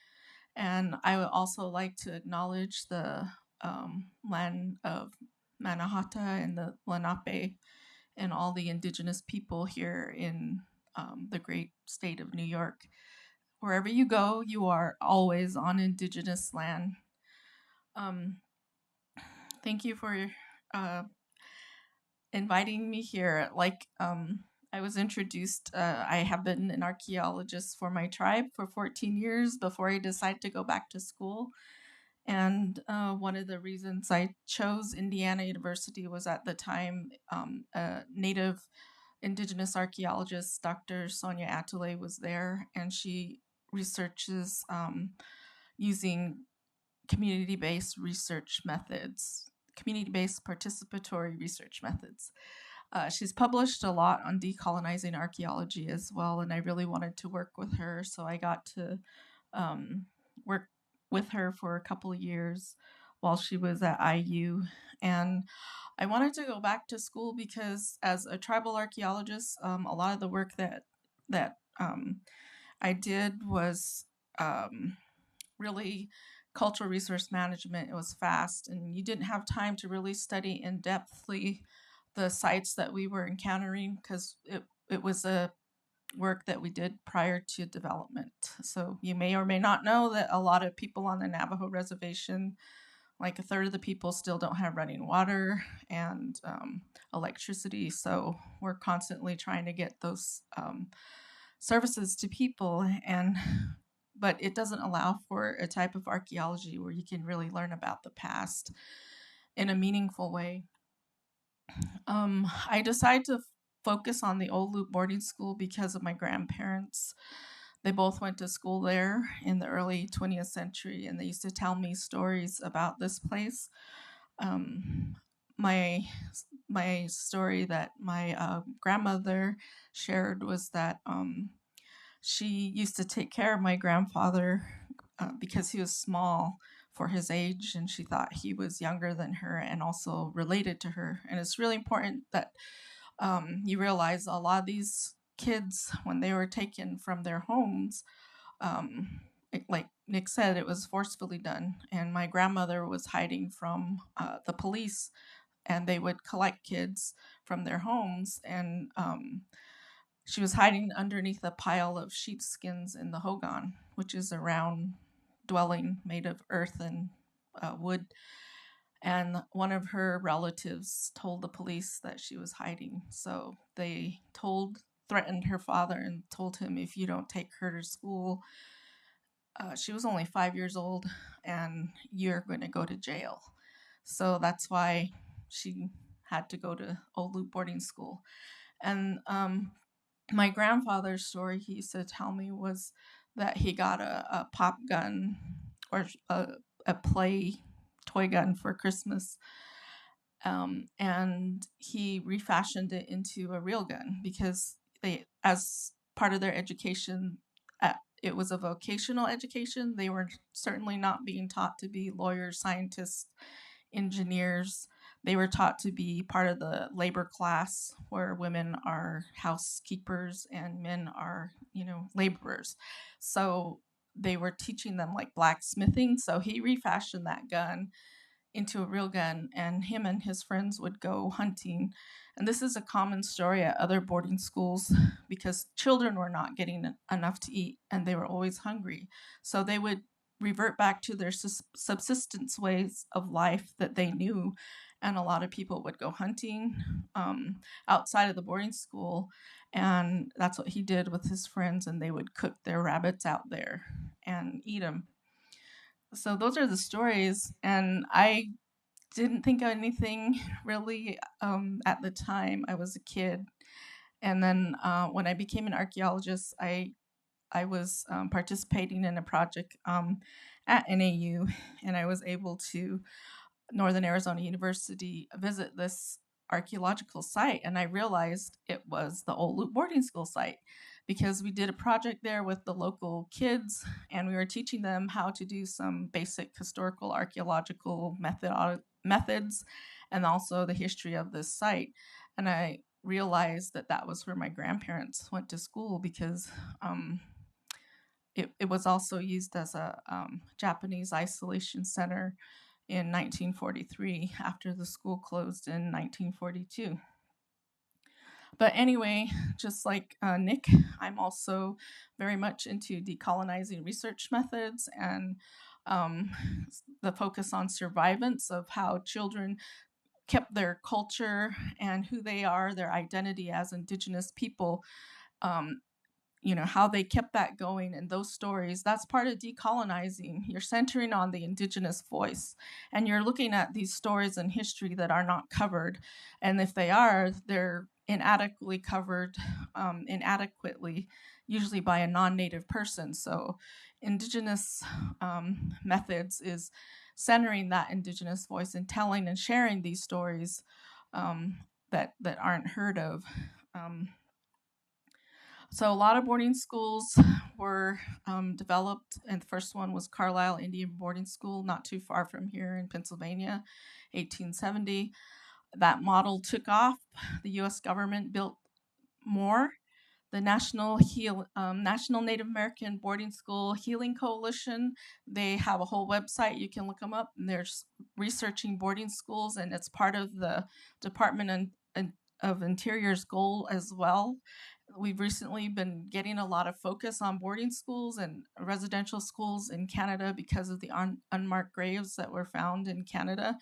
And I would also like to acknowledge the land of Mannahatta and the Lenape and all the indigenous people here in the great state of New York. Wherever you go, you are always on indigenous land. Thank you for inviting me here. Like I was introduced, I have been an archaeologist for my tribe for 14 years before I decided to go back to school. And one of the reasons I chose Indiana University was at the time a native indigenous archaeologist, Dr. Sonia Atale, was there, and she researches using community-based research methods, community-based participatory research methods. She's published a lot on decolonizing archaeology as well, and I really wanted to work with her, so I got to work with her for a couple of years while she was at IU. And I wanted to go back to school because as a tribal archaeologist, a lot of the work that I did was really cultural resource management. It was fast, and you didn't have time to really study in depthly the sites that we were encountering because it was a work that we did prior to development. So you may or may not know that a lot of people on the Navajo reservation, like a third of the people, still don't have running water and electricity. So we're constantly trying to get those services to people, but it doesn't allow for a type of archaeology where you can really learn about the past in a meaningful way. I decided to focus on the Old Loop Boarding School because of my grandparents. They both went to school there in the early 20th century, and they used to tell me stories about this place. My story that my grandmother shared was that she used to take care of my grandfather because he was small for his age, and she thought he was younger than her and also related to her. And it's really important that you realize a lot of these kids, when they were taken from their homes, like Nick said, it was forcefully done. And my grandmother was hiding from the police, and they would collect kids from their homes, and she was hiding underneath a pile of sheepskins in the hogan, which is a round dwelling made of earth and wood. And one of her relatives told the police that she was hiding. So they threatened her father and told him, if you don't take her to school, she was only 5 years old, and you're going to go to jail. So that's why she had to go to Laluk boarding school. And my grandfather's story, he used to tell me, was that he got a pop gun or a toy gun for Christmas. And he refashioned it into a real gun because they, as part of their education, it was a vocational education. They were certainly not being taught to be lawyers, scientists, engineers. They were taught to be part of the labor class, where women are housekeepers and men are, laborers. So they were teaching them like blacksmithing. So he refashioned that gun into a real gun, and him and his friends would go hunting. And this is a common story at other boarding schools because children were not getting enough to eat and they were always hungry. So they would revert back to their subsistence ways of life that they knew. And a lot of people would go hunting outside of the boarding school. And that's what he did with his friends. And they would cook their rabbits out there and eat them. So those are the stories. And I didn't think of anything really at the time. I was a kid. And then when I became an archaeologist, I was participating in a project at NAU, and I was able to Northern Arizona University visit this archaeological site, and I realized it was the Laluk boarding school site because we did a project there with the local kids, and we were teaching them how to do some basic historical archaeological methods and also the history of this site. And I realized that that was where my grandparents went to school because it was also used as a Japanese isolation center in 1943 after the school closed in 1942. But anyway, just like Nick, I'm also very much into decolonizing research methods and the focus on survivance of how children kept their culture and who they are, their identity as Indigenous people, how they kept that going, and those stories. That's part of decolonizing. You're centering on the Indigenous voice, and you're looking at these stories in history that are not covered, and if they are, they're inadequately covered, inadequately, usually by a non-native person. So Indigenous methods is centering that Indigenous voice and telling and sharing these stories that aren't heard of. So a lot of boarding schools were developed, and the first one was Carlisle Indian Boarding School, not too far from here in Pennsylvania, 1870. That model took off. The U.S. government built more. The National Native American Boarding School Healing Coalition, they have a whole website. You can look them up. And they're researching boarding schools, and it's part of the Department of Interior's goal as well. We've recently been getting a lot of focus on boarding schools and residential schools in Canada because of the unmarked graves that were found in Canada.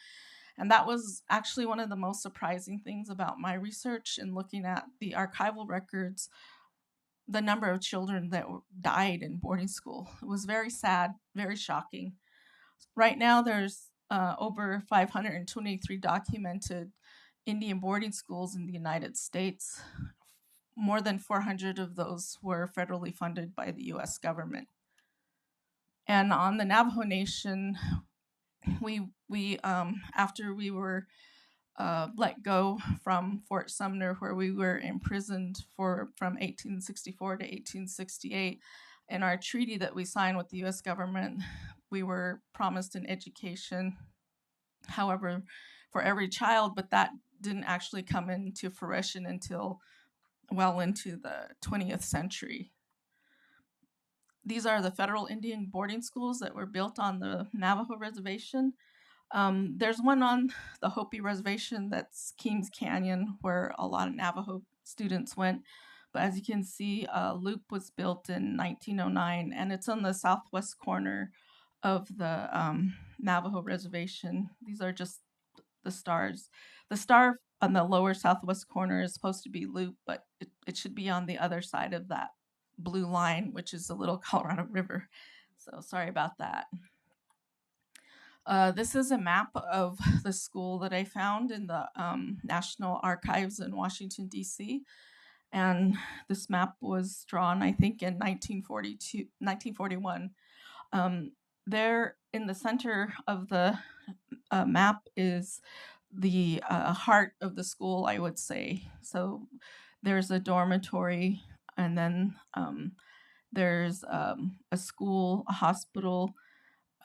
And that was actually one of the most surprising things about my research in looking at the archival records, the number of children that died in boarding school. It was very sad, very shocking. Right now, there's over 523 documented Indian boarding schools in the United States. More than 400 of those were federally funded by the U.S. government. And on the Navajo Nation, we after we were let go from Fort Sumner, where we were imprisoned from 1864 to 1868, in our treaty that we signed with the U.S. government, we were promised an education, however, for every child, but that didn't actually come into fruition until well into the 20th century. These are the federal Indian boarding schools that were built on the Navajo reservation. There's one on the Hopi reservation, that's Keams Canyon, where a lot of Navajo students went. But as you can see, Loop was built in 1909, and it's on the southwest corner of the Navajo reservation. These are just the stars. The star on the lower southwest corner is supposed to be Loop, but it should be on the other side of that blue line, which is the Little Colorado River. So sorry about that. This is a map of the school that I found in the National Archives in Washington, D.C. And this map was drawn, I think, in 1941. There in the center of the map is the heart of the school, I would say. So there's a dormitory, and then there's a school, a hospital,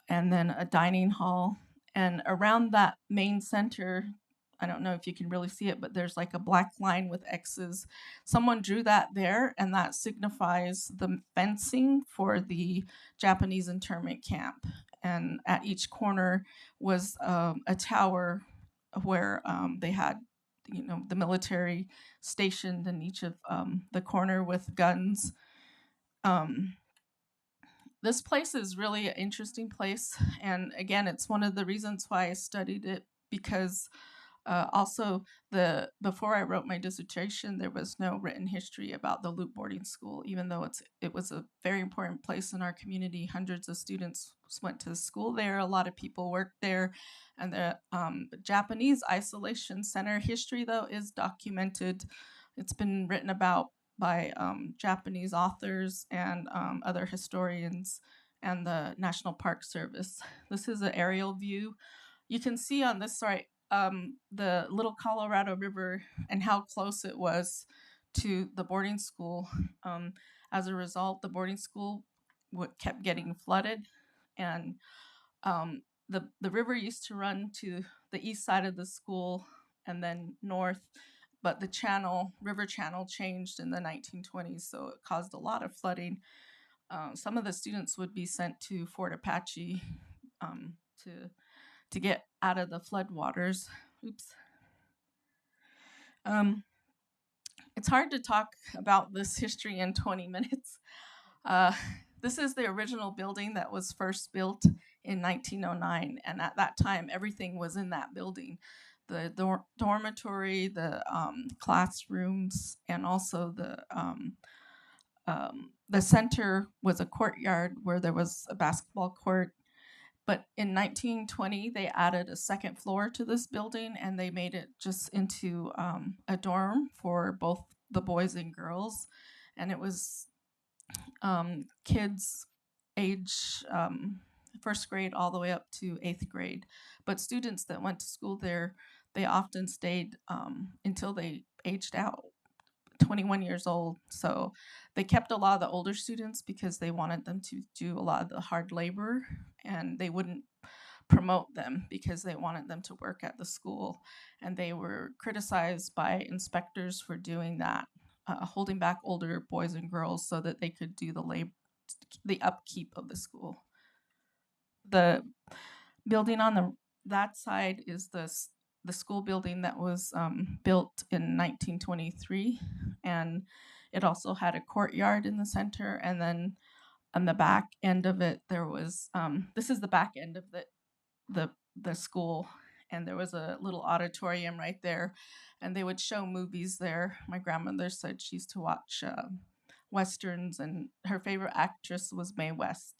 and then a dining hall. And around that main center, I don't know if you can really see it, but there's like a black line with X's. Someone drew that there, and that signifies the fencing for the Japanese internment camp. And at each corner was a tower where they had, the military stationed in each of the corner with guns. This place is really an interesting place, and again, it's one of the reasons why I studied it, because also before I wrote my dissertation, there was no written history about the Laluk boarding school, even though it was a very important place in our community. Hundreds of students went to school there. A lot of people worked there, and the Japanese isolation center history, though, is documented. It's been written about by Japanese authors and other historians and the National Park Service. This is an aerial view. You can see on this right the Little Colorado River and how close it was to the boarding school. As a result, the boarding school kept getting flooded, and the river used to run to the east side of the school and then north, but the river channel changed in the 1920s, so it caused a lot of flooding. Some of the students would be sent to Fort Apache to get out of the floodwaters. Oops. It's hard to talk about this history in 20 minutes. This is the original building that was first built in 1909, and at that time, everything was in that building. The dormitory, the classrooms, and also the center was a courtyard where there was a basketball court. But in 1920, they added a second floor to this building, and they made it just into a dorm for both the boys and girls. And it was kids age first grade all the way up to 8th grade. But students that went to school there, they often stayed until they aged out, 21 years old. So they kept a lot of the older students because they wanted them to do a lot of the hard labor, and they wouldn't promote them because they wanted them to work at the school. And they were criticized by inspectors for doing that, holding back older boys and girls so that they could do the upkeep of the school. The building on that side is the school building that was built in 1923, and it also had a courtyard in the center. And then on the back end of it, there was this is the back end of the school, and there was a little auditorium right there, and they would show movies there. My grandmother said she used to watch westerns, and her favorite actress was Mae West.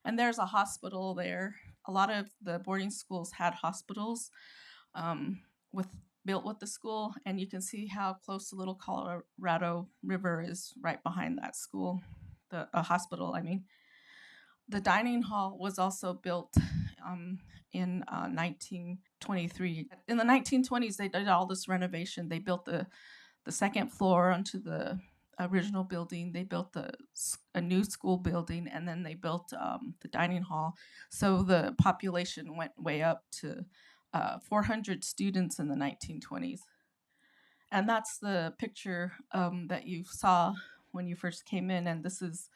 And there's a hospital there. A lot of the boarding schools had hospitals built with the school, and you can see how close the Little Colorado River is right behind that school, the hospital, I mean. The dining hall was also built in 1923. In the 1920s, they did all this renovation. They built the second floor onto the original building. They built a new school building, and then they built the dining hall. So the population went way up to 400 students in the 1920s. And that's the picture that you saw when you first came in, and this is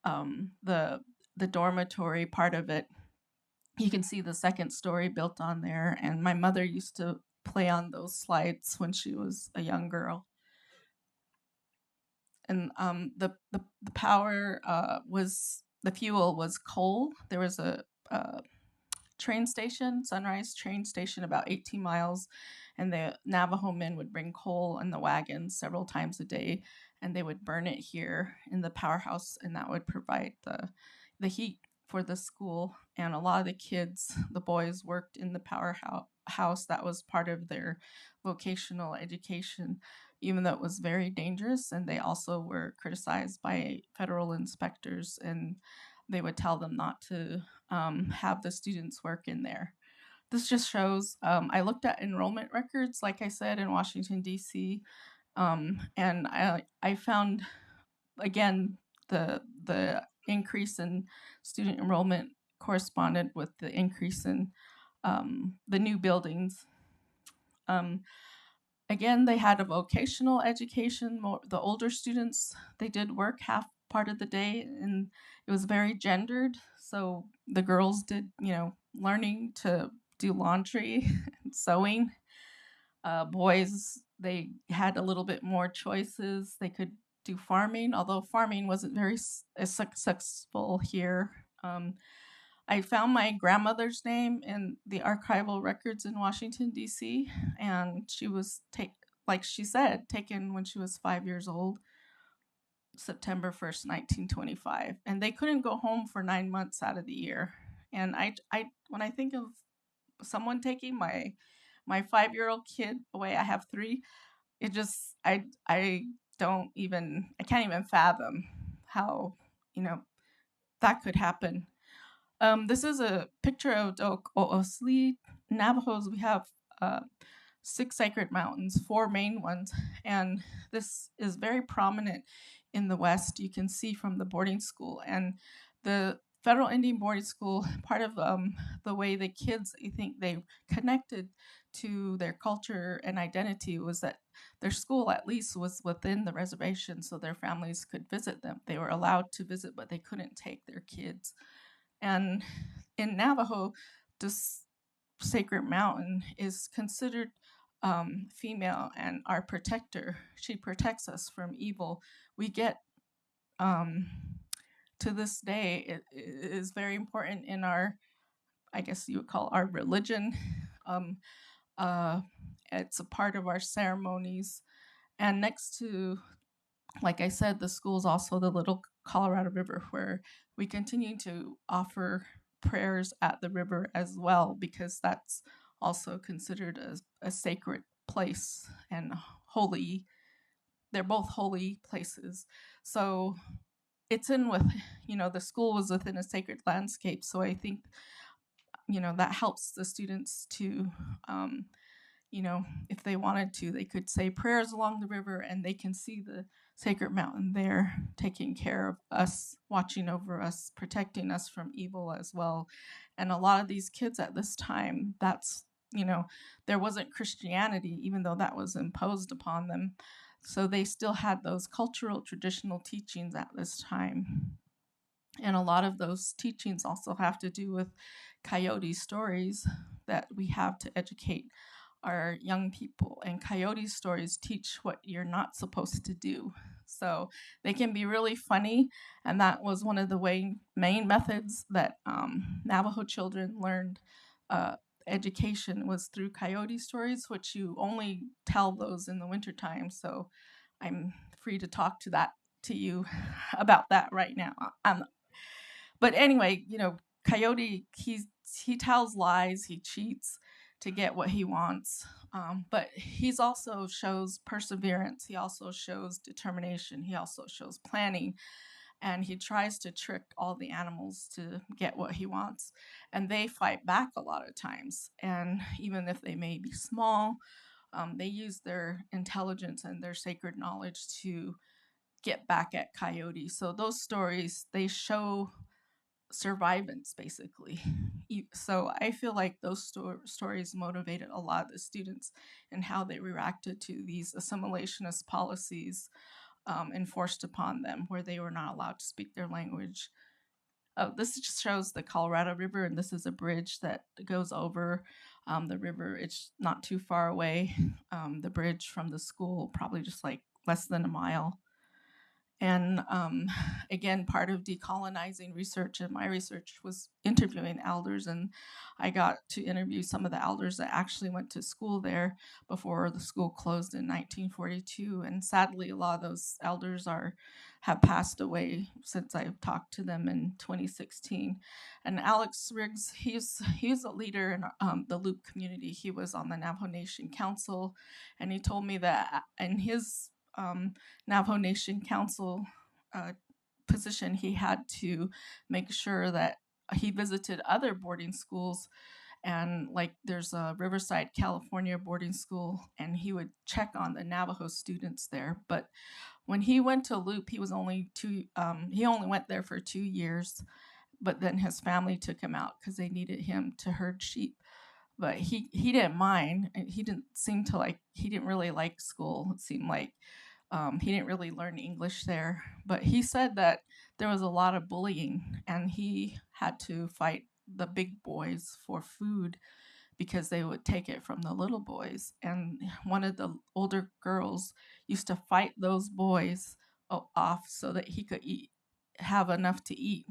the dormitory part of it. You can see the second story built on there, and my mother used to play on those slides when she was a young girl. And the power the fuel was coal. There was a train station, Sunrise train station, about 18 miles, and the Navajo men would bring coal in the wagons several times a day, and they would burn it here in the powerhouse, and that would provide the heat for the school. And a lot of the kids, the boys, worked in the powerhouse. That was part of their vocational education, even though it was very dangerous. And they also were criticized by federal inspectors, and they would tell them not to have the students work in there. This just shows, I looked at enrollment records, like I said, in Washington, D.C., and I found, again, the increase in student enrollment corresponded with the increase in the new buildings. Again, they had a vocational education. The older students, they did work half part of the day, and it was very gendered. So the girls did, learning to do laundry and sewing. Boys, they had a little bit more choices. They could do farming, although farming wasn't very successful here. I found my grandmother's name in the archival records in Washington, D.C., and she was, like she said, taken when she was 5 years old, September 1st, 1925. And they couldn't go home for 9 months out of the year. And I when I think of someone taking my 5-year-old kid away, I have 3, it just, I can't even fathom how, that could happen. This is a picture of the Osli Navajos. We have 6 sacred mountains, 4 main ones, and this is very prominent in the West. You can see from the boarding school, and the Federal Indian Boarding School, part of the way the kids, I think, they connected to their culture and identity was that their school at least was within the reservation, so their families could visit them. They were allowed to visit, but they couldn't take their kids. And in Navajo, this sacred mountain is considered female and our protector. She protects us from evil. We get, to this day, it is very important in our, I guess you would call our religion. It's a part of our ceremonies. And next to, like I said, the school is also the Little Colorado River, where we continue to offer prayers at the river as well, because that's also considered a sacred place and holy. They're both holy places. So it's in with, the school was within a sacred landscape. So I think, that helps the students to, if they wanted to, they could say prayers along the river, and they can see the sacred mountain there taking care of us, watching over us, protecting us from evil as well. And a lot of these kids at this time, that's, there wasn't Christianity, even though that was imposed upon them. So they still had those cultural, traditional teachings at this time. And a lot of those teachings also have to do with coyote stories that we have to educate our young people. And coyote stories teach what you're not supposed to do. So they can be really funny. And that was one of the main methods that Navajo children learned education was through coyote stories, which you only tell those in the wintertime. So I'm free to talk to you about that right now. But anyway, Coyote, he tells lies, he cheats to get what he wants. But he's also shows perseverance. He also shows determination. He also shows planning. And he tries to trick all the animals to get what he wants. And they fight back a lot of times. And even if they may be small, they use their intelligence and their sacred knowledge to get back at Coyote. So those stories, they show survivance, basically. So I feel like those stories motivated a lot of the students in how they reacted to these assimilationist policies enforced upon them, where they were not allowed to speak their language. This just shows the Colorado River, and this is a bridge that goes over the river. It's not too far away, the bridge from the school, probably just like less than a mile. And again, part of decolonizing research and my research was interviewing elders, and I got to interview some of the elders that actually went to school there before the school closed in 1942. And sadly, a lot of those elders have passed away since I've talked to them in 2016. And Alex Riggs, he's a leader in the Loop community. He was on the Navajo Nation Council, and he told me that in his Navajo Nation Council position, he had to make sure that he visited other boarding schools, and like there's a Riverside, California boarding school, and he would check on the Navajo students there. But when he went to Loop, he only went there for 2 years, but then his family took him out because they needed him to herd sheep. But he didn't mind. He didn't really like school. It seemed like he didn't really learn English there. But he said that there was a lot of bullying, and he had to fight the big boys for food because they would take it from the little boys. And one of the older girls used to fight those boys off so that he could have enough to eat.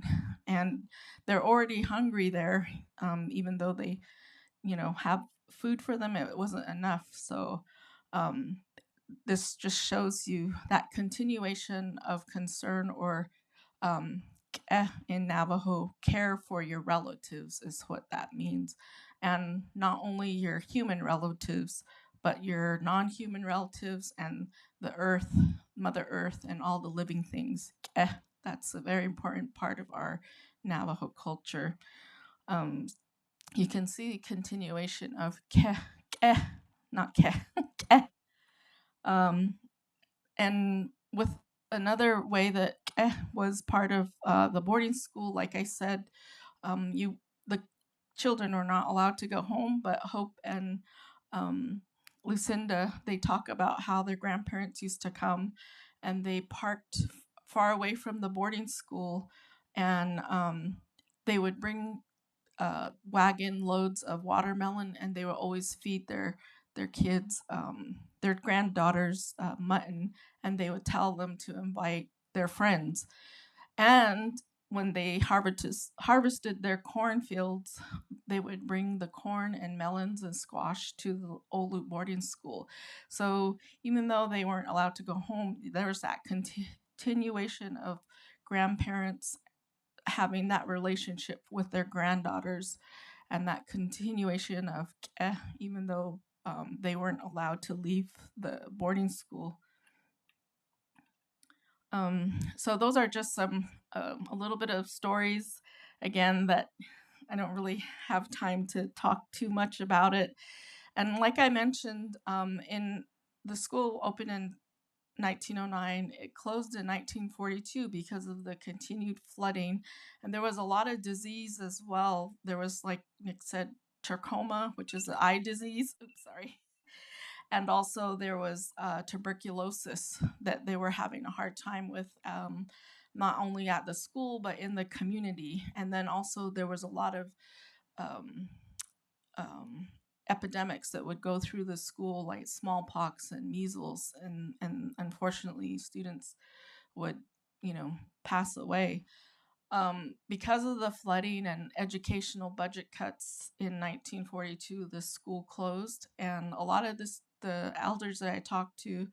And they're already hungry there, even though they have food for them, it wasn't enough. So this just shows you that continuation of concern, or in Navajo, care for your relatives is what that means. And not only your human relatives, but your non-human relatives and the earth, Mother Earth, and all the living things. That's a very important part of our Navajo culture. You can see continuation of not and with another way that was part of the boarding school, like I said, the children are not allowed to go home, but Hope and Lucinda, they talk about how their grandparents used to come, and they parked far away from the boarding school, and they would bring wagon loads of watermelon, and they would always feed their kids, their granddaughters, mutton, and they would tell them to invite their friends. And when they harvested their cornfields, they would bring the corn and melons and squash to the Old Loop boarding school. So even though they weren't allowed to go home, there was that continuation of grandparents having that relationship with their granddaughters, and that continuation of even though they weren't allowed to leave the boarding school. So those are just some a little bit of stories, again, that I don't really have time to talk too much about it. And like I mentioned, in the school opened in 1909, it closed in 1942 because of the continued flooding, and there was a lot of disease as well. There was, like Nick said, trachoma, which is the eye disease. Oops, sorry. And also there was tuberculosis that they were having a hard time with, not only at the school but in the community. And then also there was a lot of epidemics that would go through the school, like smallpox and measles, and unfortunately students would pass away. Because of the flooding and educational budget cuts in 1942, the school closed, and a lot of the elders that I talked to,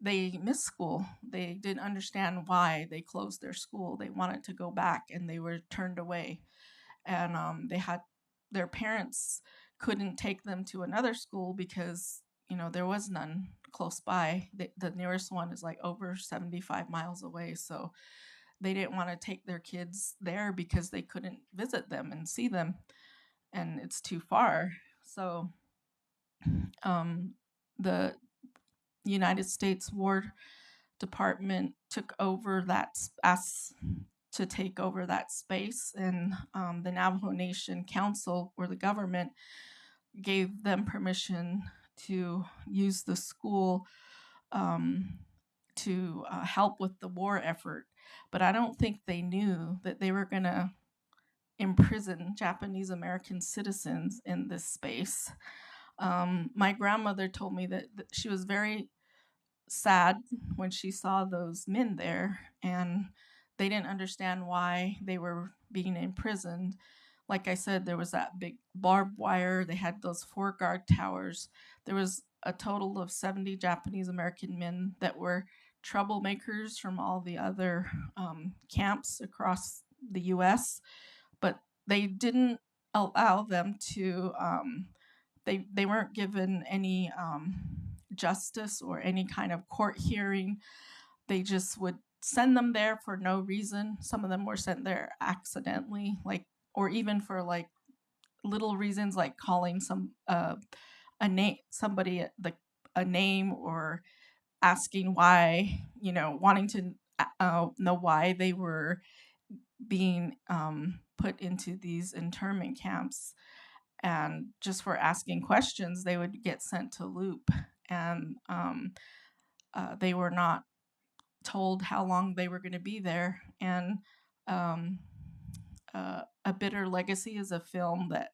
they missed school. They didn't understand why they closed their school. They wanted to go back, and they were turned away. And their parents couldn't take them to another school because there was none close by. The nearest one is like over 75 miles away, so they didn't want to take their kids there because they couldn't visit them and see them, and it's too far. So the United States War Department took over take over that space, and the Navajo Nation Council, or the government, gave them permission to use the school to help with the war effort. But I don't think they knew that they were going to imprison Japanese American citizens in this space. My grandmother told me that she was very sad when she saw those men there, and they didn't understand why they were being imprisoned. Like I said, there was that big barbed wire. They had those 4 guard towers. There was a total of 70 Japanese American men that were troublemakers from all the other camps across the U.S., but they didn't allow them to. They weren't given any justice or any kind of court hearing. They just would send them there for no reason. Some of them were sent there accidentally, like, or even for like little reasons, like calling a name, somebody a name, or asking why, wanting to know why they were being put into these internment camps. And just for asking questions, they would get sent to loop, and they were not told how long they were going to be there. And um, A Bitter Legacy is a film that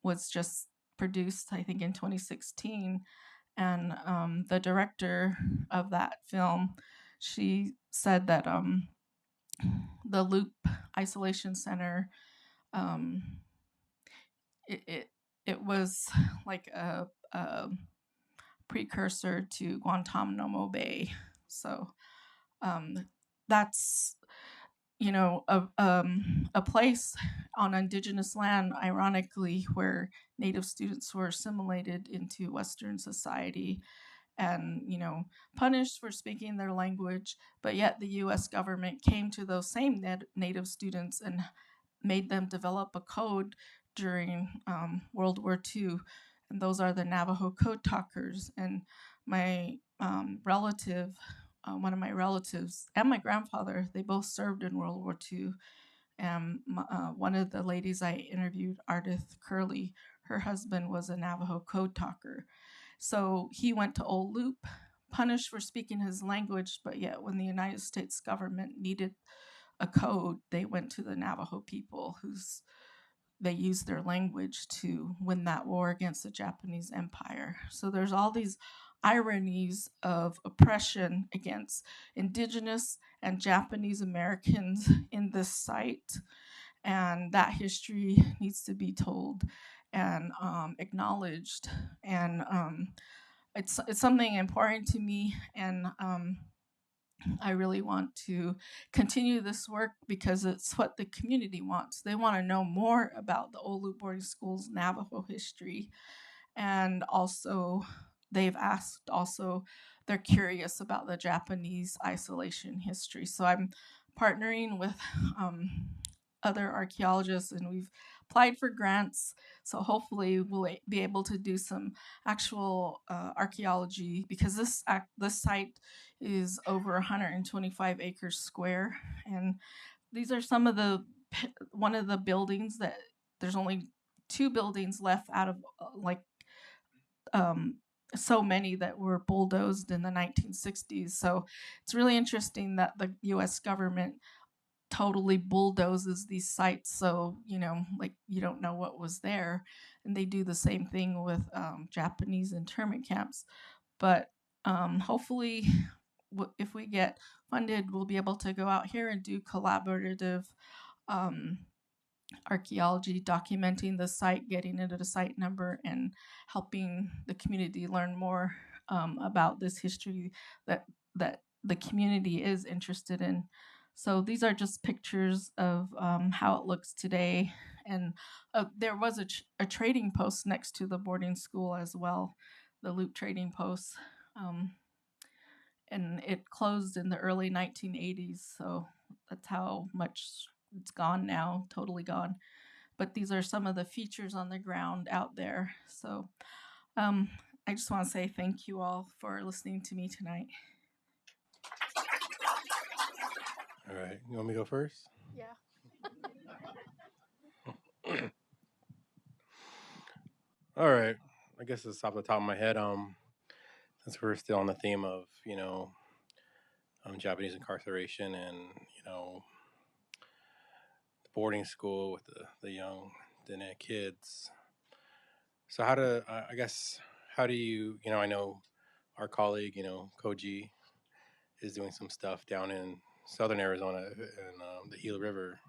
was just produced, I think, in 2016. And the director of that film, she said that the Loop Isolation Center, um, it was like a precursor to Guantanamo Bay. So that's a place on indigenous land, ironically, where Native students were assimilated into Western society and punished for speaking their language, but yet the U.S. government came to those same Native students and made them develop a code during World War II, and those are the Navajo code talkers. And my relative, one of my relatives, and my grandfather, they both served in World War II. And one of the ladies I interviewed, Ardith Curley, her husband was a Navajo code talker. So he went to Old Loop, punished for speaking his language, but yet when the United States government needed a code, they went to the Navajo people, they used their language to win that war against the Japanese Empire. So there's all these ironies of oppression against Indigenous and Japanese Americans in this site, and that history needs to be told and acknowledged. And it's something important to me, and I really want to continue this work because it's what the community wants. They want to know more about the Olu Boarding School's Navajo history, and also they've asked also, they're curious about the Japanese isolation history. So I'm partnering with other archaeologists, and we've applied for grants. So hopefully we'll be able to do some actual archaeology, because this site is over 125 acres square, and these are some of one of the buildings that there's only 2 buildings left out of so many that were bulldozed in the 1960s. So it's really interesting that the U.S. government totally bulldozes these sites, so you don't know what was there. And they do the same thing with Japanese internment camps. But hopefully, if we get funded, we'll be able to go out here and do collaborative archaeology, documenting the site, getting into the site number, and helping the community learn more about this history that the community is interested in. So these are just pictures of how it looks today. And there was a trading post next to the boarding school as well, the Loop Trading Post. And it closed in the early 1980s. So that's how much it's gone now, totally gone. But these are some of the features on the ground out there. So I just want to say thank you all for listening to me tonight. All right, you want me to go first? Yeah. All right, I guess it's off the top of my head. Since we're still on the theme of Japanese incarceration and the boarding school with the young Ndee kids. So how do you I know our colleague, Koji, is doing some stuff down in southern Arizona in the Gila River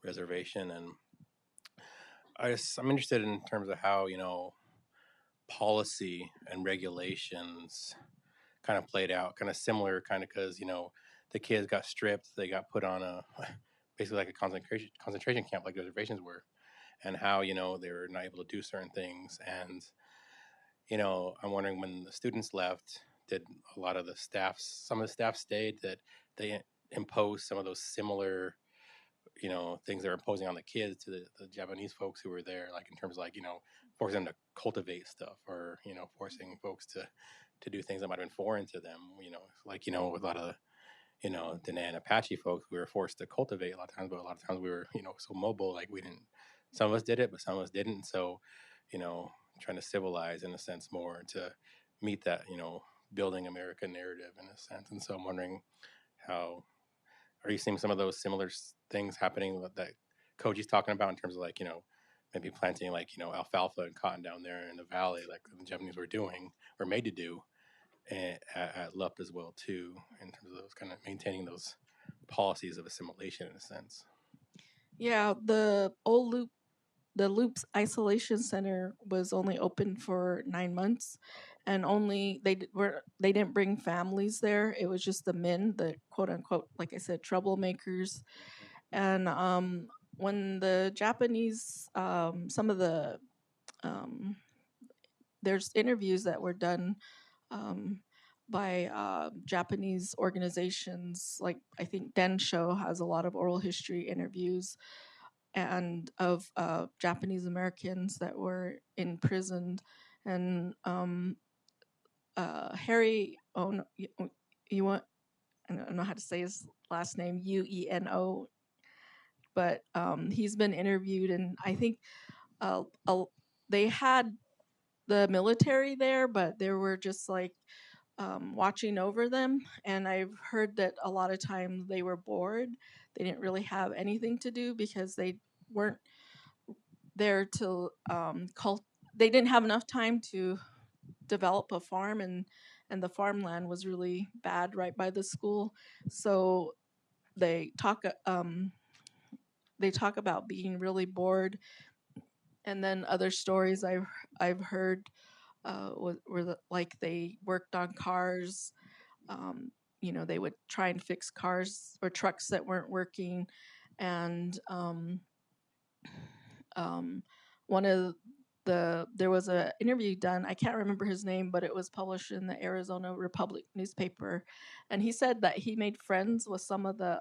Reservation, and I'm interested in terms of how policy and regulations kind of played out, kind of similar, kind of because the kids got stripped, they got put on a basically like a concentration camp, like reservations were, and how they were not able to do certain things, and I'm wondering when the students left, did a lot of the staff, some of the staff stayed, that they imposed some of those similar things they're imposing on the kids to the Japanese folks who were there, like in terms of like forcing them to cultivate stuff, or forcing folks to do things that might have been foreign to them, like with a lot of the Ndee and Apache folks, we were forced to cultivate a lot of times, but a lot of times we were so mobile, like we didn't, some of us did it but some of us didn't, so trying to civilize in a sense more to meet that building America narrative in a sense. And so I'm wondering, how are you seeing some of those similar things happening that Koji's talking about, in terms of like maybe planting like alfalfa and cotton down there in the valley, like the Japanese were doing or made to do at LUP as well too, in terms of those kind of maintaining those policies of assimilation in a sense? Yeah, the Loops Isolation Center was only open for 9 months, and only they didn't bring families there. It was just the men, the quote unquote, like I said, troublemakers. And when the Japanese, some of the there's interviews that were done um, by Japanese organizations, like I think Densho has a lot of oral history interviews and of Japanese Americans that were imprisoned. And Harry, you want, I don't know how to say his last name, Ueno, but he's been interviewed, and I think they had the military there, but there were just like watching over them. And I've heard that a lot of times they were bored. They didn't really have anything to do because they weren't there to they didn't have enough time to develop a farm, and the farmland was really bad right by the school. So they talk about being really bored. And then other stories I've heard were like they worked on cars. They would try and fix cars or trucks that weren't working. And one of there was an interview done, I can't remember his name, but it was published in the Arizona Republic newspaper, and he said that he made friends with some of the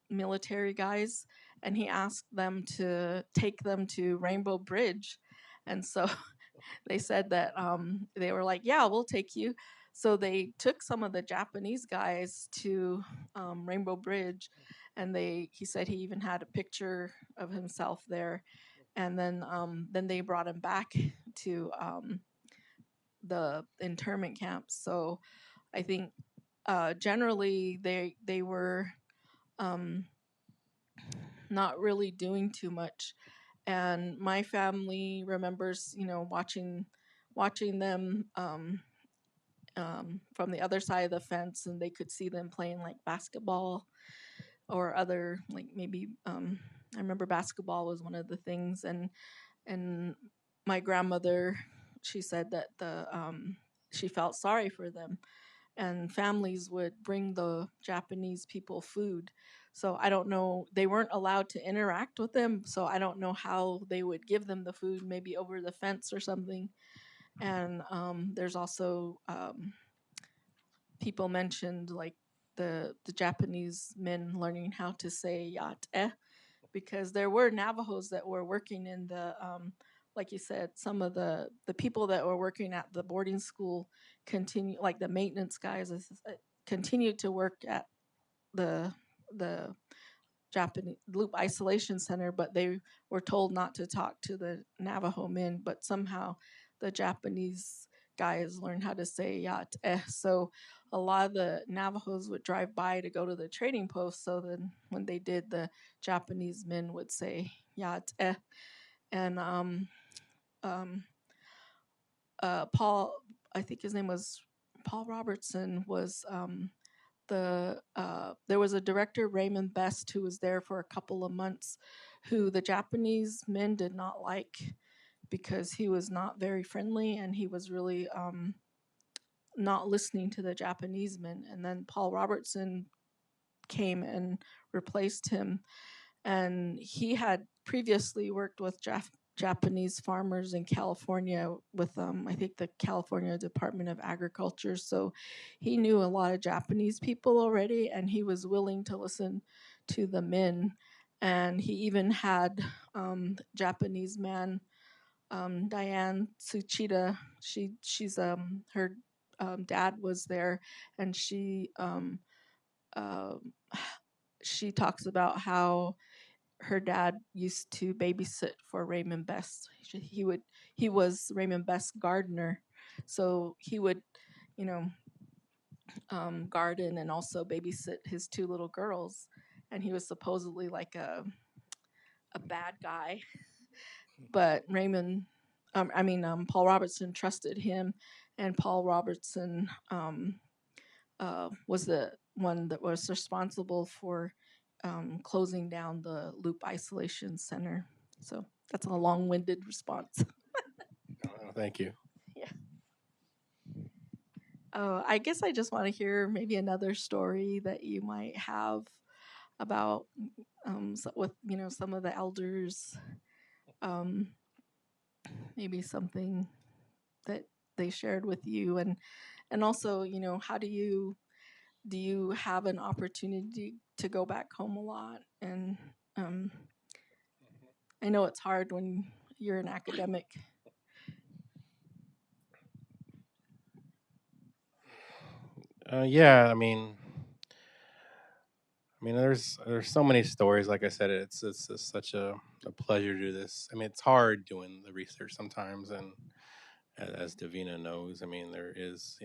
military guys, and he asked them to take them to Rainbow Bridge. And so they said that they were like, yeah, we'll take you. So they took some of the Japanese guys to Rainbow Bridge, and he said he even had a picture of himself there. And then they brought him back to the internment camps. So I think generally they were not really doing too much. And my family remembers, watching them from the other side of the fence, and they could see them playing like basketball or other, like maybe I remember basketball was one of the things. And my grandmother, she said that she felt sorry for them, and families would bring the Japanese people food. So I don't know, they weren't allowed to interact with them, so I don't know how they would give them the food, maybe over the fence or something. And there's also people mentioned like the Japanese men learning how to say yat because there were Navajos that were working in the like you said, some of the people that were working at the boarding school continue, like the maintenance guys, continued to work at the Japanese Loop Isolation Center, but they were told not to talk to the Navajo men. But somehow the Japanese guys learned how to say yat. So a lot of the Navajos would drive by to go to the trading post. So then when they did, the Japanese men would say yat. And Paul, I think his name was Paul Robertson, was there was a director, Raymond Best, who was there for a couple of months, who the Japanese men did not like because he was not very friendly and he was really not listening to the Japanese men. And then Paul Robertson came and replaced him. And he had previously worked with Japanese farmers in California with, I think, the California Department of Agriculture. So he knew a lot of Japanese people already, and he was willing to listen to the men. And he even had Japanese man, Diane Tsuchida. She's her dad was there, and uh, she talks about how her dad used to babysit for Raymond Best. He was Raymond Best's gardener, so he would, you know, garden and also babysit his two little girls. And he was supposedly like a bad guy, but Paul Robertson trusted him, and Paul Robertson was the one that was responsible for closing down the Loop Isolation Center. So that's a long-winded response. Thank you. Yeah. I guess I just want to hear maybe another story that you might have about with some of the elders, maybe something that they shared with you, and also how do you have an opportunity to go back home a lot? And I know it's hard when you're an academic. Yeah, there's so many stories. Like I said, it's just such a pleasure to do this. I mean, it's hard doing the research sometimes, and as Davina knows, there is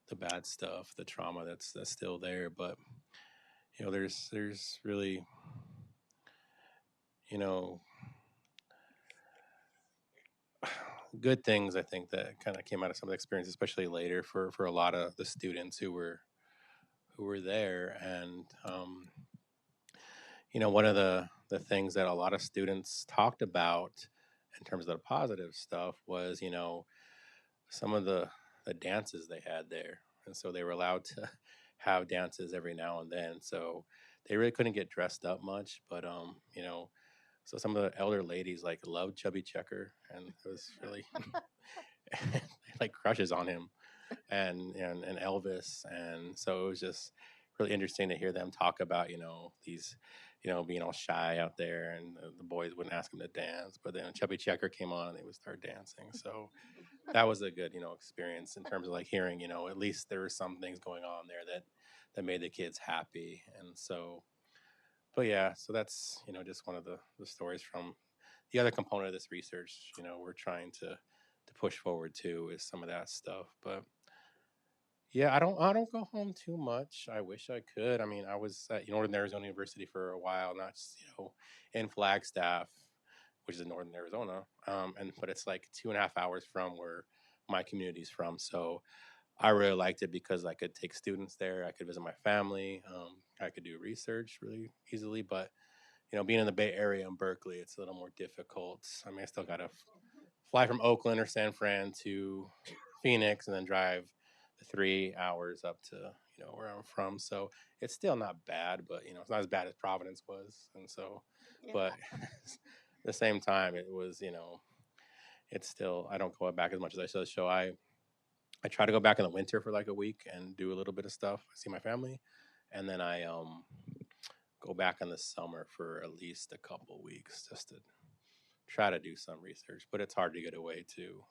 the bad stuff, the trauma that's still there, but there's really good things I think that kind of came out of some of the experience, especially later for a lot of the students who were there. And one of the things that a lot of students talked about in terms of the positive stuff was some of the dances they had there, and so they were allowed to have dances every now and then. So they really couldn't get dressed up much, but so some of the elder ladies like loved Chubby Checker, and it was really like crushes on him, and Elvis, and so it was just really interesting to hear them talk about these being all shy out there, and the boys wouldn't ask him to dance, but then Chubby Checker came on and they would start dancing. So that was a good experience in terms of like hearing at least there were some things going on there that made the kids happy. And so but yeah, so that's just one of the stories from the other component of this research. We're trying to push forward to is some of that stuff. But yeah, I don't go home too much. I wish I could. I was at Northern Arizona University for a while, not just in Flagstaff, which is in Northern Arizona, but it's like 2.5 hours from where my community's from. So I really liked it because I could take students there. I could visit my family. I could do research really easily. But being in the Bay Area in Berkeley, it's a little more difficult. I still got to fly from Oakland or San Fran to Phoenix and then drive 3 hours up to where I'm from. So it's still not bad, but it's not as bad as Providence was. And so, yeah. But at the same time, it was it's still, I don't go back as much as I should. So I try to go back in the winter for like a week and do a little bit of stuff, see my family, and then I go back in the summer for at least a couple weeks just to try to do some research. But it's hard to get away too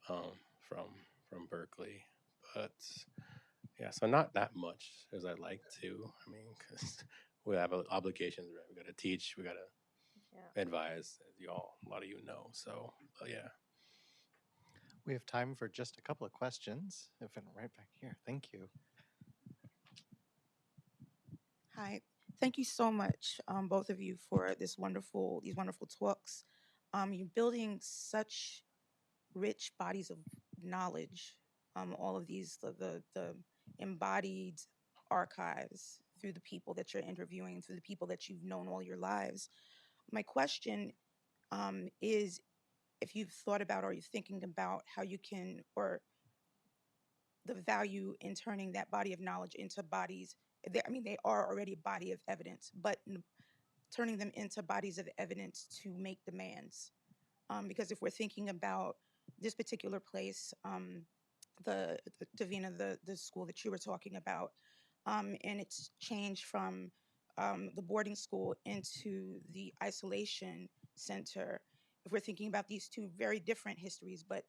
from Berkeley. But yeah, so not that much as I'd like to. Because we have obligations, right? We got to teach, we got to advise, as a lot of you know. So yeah. We have time for just a couple of questions. If I'm right back here, thank you. Hi, thank you so much, both of you, for these wonderful talks. You're building such rich bodies of knowledge, all of these the embodied archives through the people that you're interviewing, through the people that you've known all your lives. My question is if you've thought about or you're thinking about how you can, or the value in turning that body of knowledge into bodies. I mean, they are already a body of evidence, but turning them into bodies of evidence to make demands. Because if we're thinking about this particular place, the Davina, the school that you were talking about, and it's changed from the boarding school into the isolation center. If we're thinking about these two very different histories, but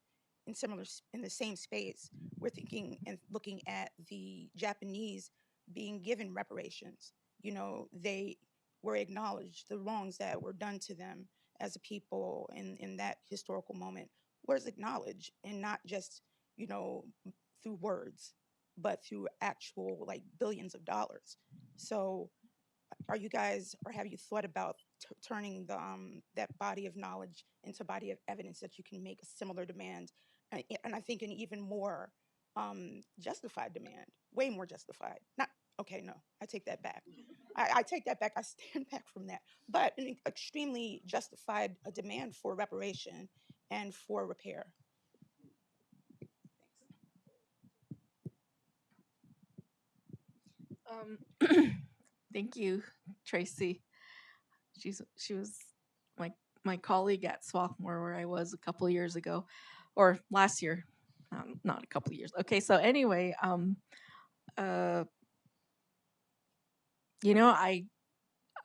in the same space, we're thinking and looking at the Japanese being given reparations. You know, they were acknowledged the wrongs that were done to them as a people in that historical moment was acknowledged, and not just, you know, through words, but through actual like billions of dollars. So are you guys, or have you thought about turning the that body of knowledge into body of evidence that you can make a similar demand, and I think an even more justified demand, way more justified. Not okay, no, I take that back. I take that back. I stand back from that. But an extremely justified demand for reparation and for repair. Thank you, Tracy. She was my colleague at Swarthmore, where I was a couple of years ago, or last year, not a couple of years. Okay, so anyway, I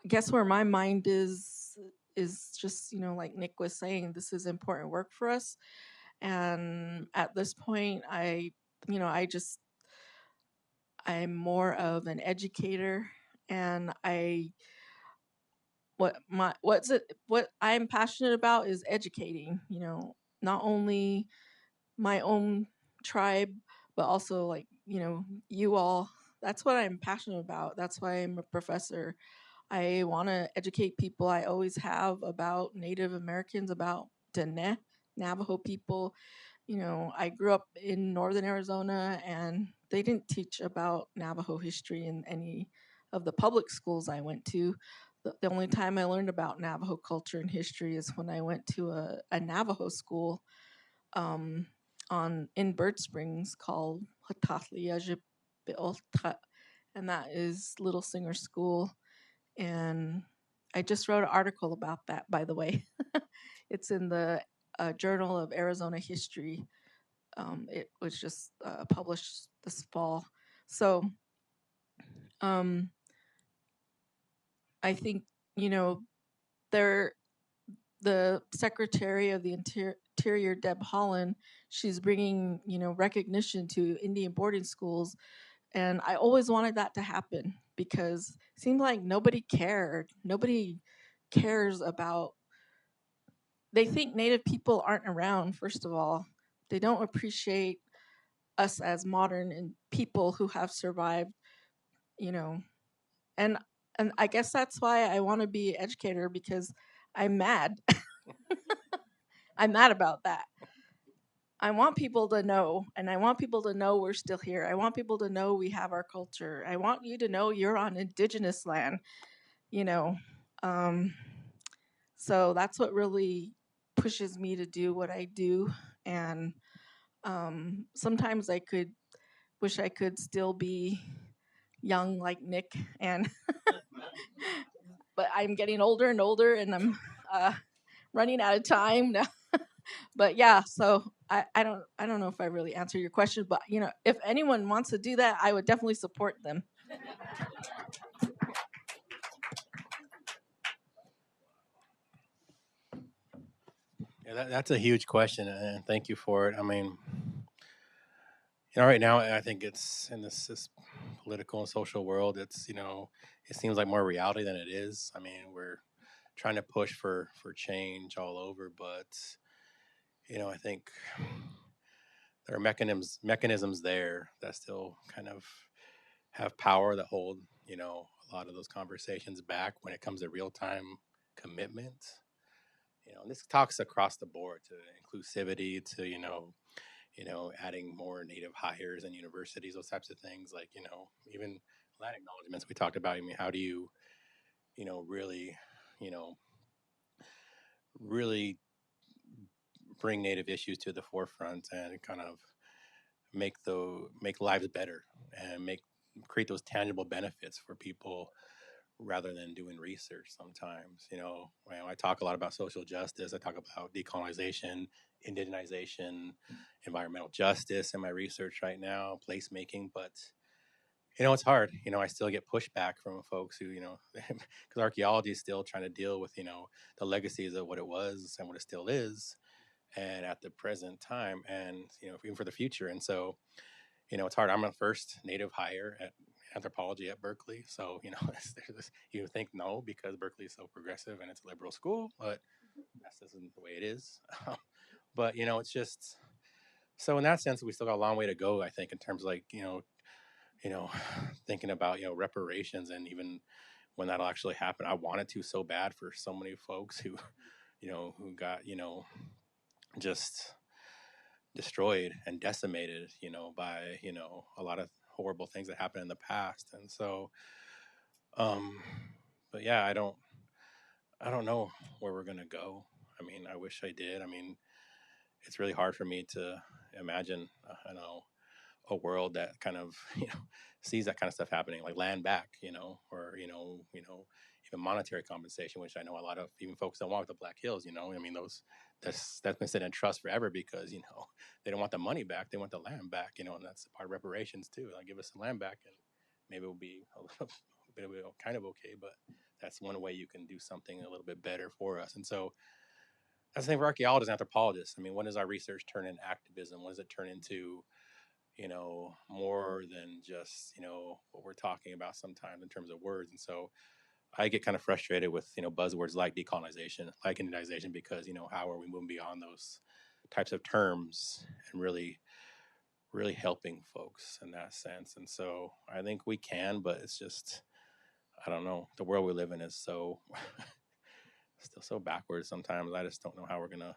guess where my mind is just, like Nick was saying, this is important work for us, and at this point, I'm more of an educator, and what I'm passionate about is educating, not only my own tribe, but also, like, you all. That's what I'm passionate about. That's why I'm a professor. I want to educate people. I always have, about Native Americans, about Ndee, Navajo people. I grew up in northern Arizona, and they didn't teach about Navajo history in any of the public schools I went to. The only time I learned about Navajo culture and history is when I went to a Navajo school um, in Bird Springs called Hatahtliajibilta, and that is Little Singer School. And I just wrote an article about that, by the way. It's in the Journal of Arizona History. It was just published this fall. So I think, there, the Secretary of the Interior, Deb Haaland, she's bringing, recognition to Indian boarding schools. And I always wanted that to happen, because it seemed like nobody cared. Nobody cares about, they think Native people aren't around, first of all. They don't appreciate us as modern and people who have survived, you know. And I guess that's why I want to be an educator, because I'm mad. I'm mad about that. I want people to know, and I want people to know we're still here. I want people to know we have our culture. I want you to know you're on indigenous land, you know. So that's what really pushes me to do what I do. And sometimes I could wish I could still be young like Nick, and but I'm getting older and older, and I'm running out of time now. But yeah, so I don't know if I really answered your question, but if anyone wants to do that, I would definitely support them. Yeah, that's a huge question, and thank you for it. I mean, right now, I think it's in this political and social world. It's it seems like more reality than it is. I mean, we're trying to push for change all over, but I think there are mechanisms there that still kind of have power that hold a lot of those conversations back when it comes to real time commitment. And this talks across the board to inclusivity, to adding more native hires and universities, those types of things, like, even land acknowledgements we talked about. I mean, how do you, really, you know, really bring native issues to the forefront and kind of make lives better and create those tangible benefits for people rather than doing research sometimes. I talk a lot about social justice. I talk about decolonization, indigenization, environmental justice in my research right now, placemaking, but it's hard. I still get pushback from folks who, because archaeology is still trying to deal with, the legacies of what it was and what it still is, and at the present time, and even for the future. And so, it's hard. I'm a first native hire at anthropology at Berkeley, so there's this, you think no, because Berkeley is so progressive and it's a liberal school, but that's just the way it is. But it's just, so in that sense, we still got a long way to go, I think, in terms of, like, thinking about reparations, and even when that'll actually happen. I wanted to so bad for so many folks who who got just destroyed and decimated by a lot of horrible things that happened in the past. And so but yeah, I don't know where we're gonna go. I mean, I wish I did. I mean, it's really hard for me to imagine a world that kind of sees that kind of stuff happening, like land back, or even monetary compensation, which I know a lot of even folks don't want with the Black Hills. I mean, that's been sitting in trust forever, because they don't want the money back, they want the land back, and that's part of reparations too. Like, give us the land back, and maybe it'll be a little bit kind of okay, but that's one way you can do something a little bit better for us. And so that's the thing for archaeologists and anthropologists. I mean, when does our research turn into activism? When does it turn into more than just, what we're talking about sometimes in terms of words? And so I get kind of frustrated with, buzzwords like decolonization, like indigenization, because, how are we moving beyond those types of terms and really, really helping folks in that sense? And so I think we can, but it's just, I don't know. The world we live in is so, still so backwards sometimes. I just don't know how we're going to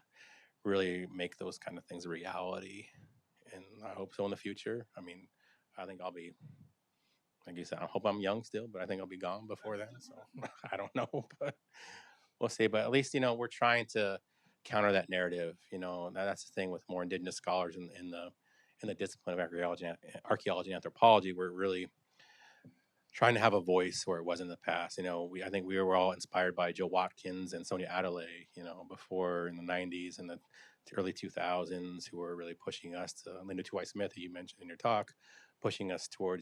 really make those kind of things a reality. And I hope so in the future. I mean, I think I'll be, like you said, I hope I'm young still, but I think I'll be gone before then. So I don't know, but we'll see. But at least, we're trying to counter that narrative. That's the thing with more indigenous scholars in the discipline of archaeology and anthropology. We're really trying to have a voice where it was in the past. I think we were all inspired by Joe Watkins and Sonia Adelaide, before in the 90s and the early 2000s, who were really pushing us to, Linda White-Smith, who you mentioned in your talk, pushing us toward,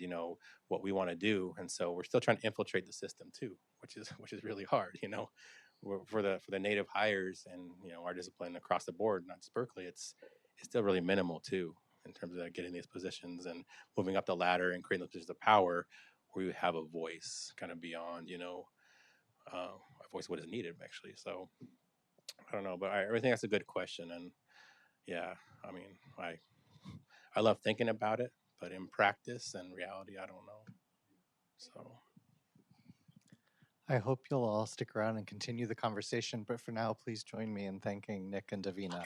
what we want to do. And so we're still trying to infiltrate the system too, which is really hard, for the native hires and, our discipline across the board, not just Berkeley, it's still really minimal too, in terms of getting these positions and moving up the ladder and creating those positions of power where you have a voice kind of beyond, a voice what is needed, actually. So I don't know, but I think that's a good question. And yeah, I mean, I love thinking about it, but in practice and reality, I don't know. So I hope you'll all stick around and continue the conversation, but for now, please join me in thanking Nick and Davina.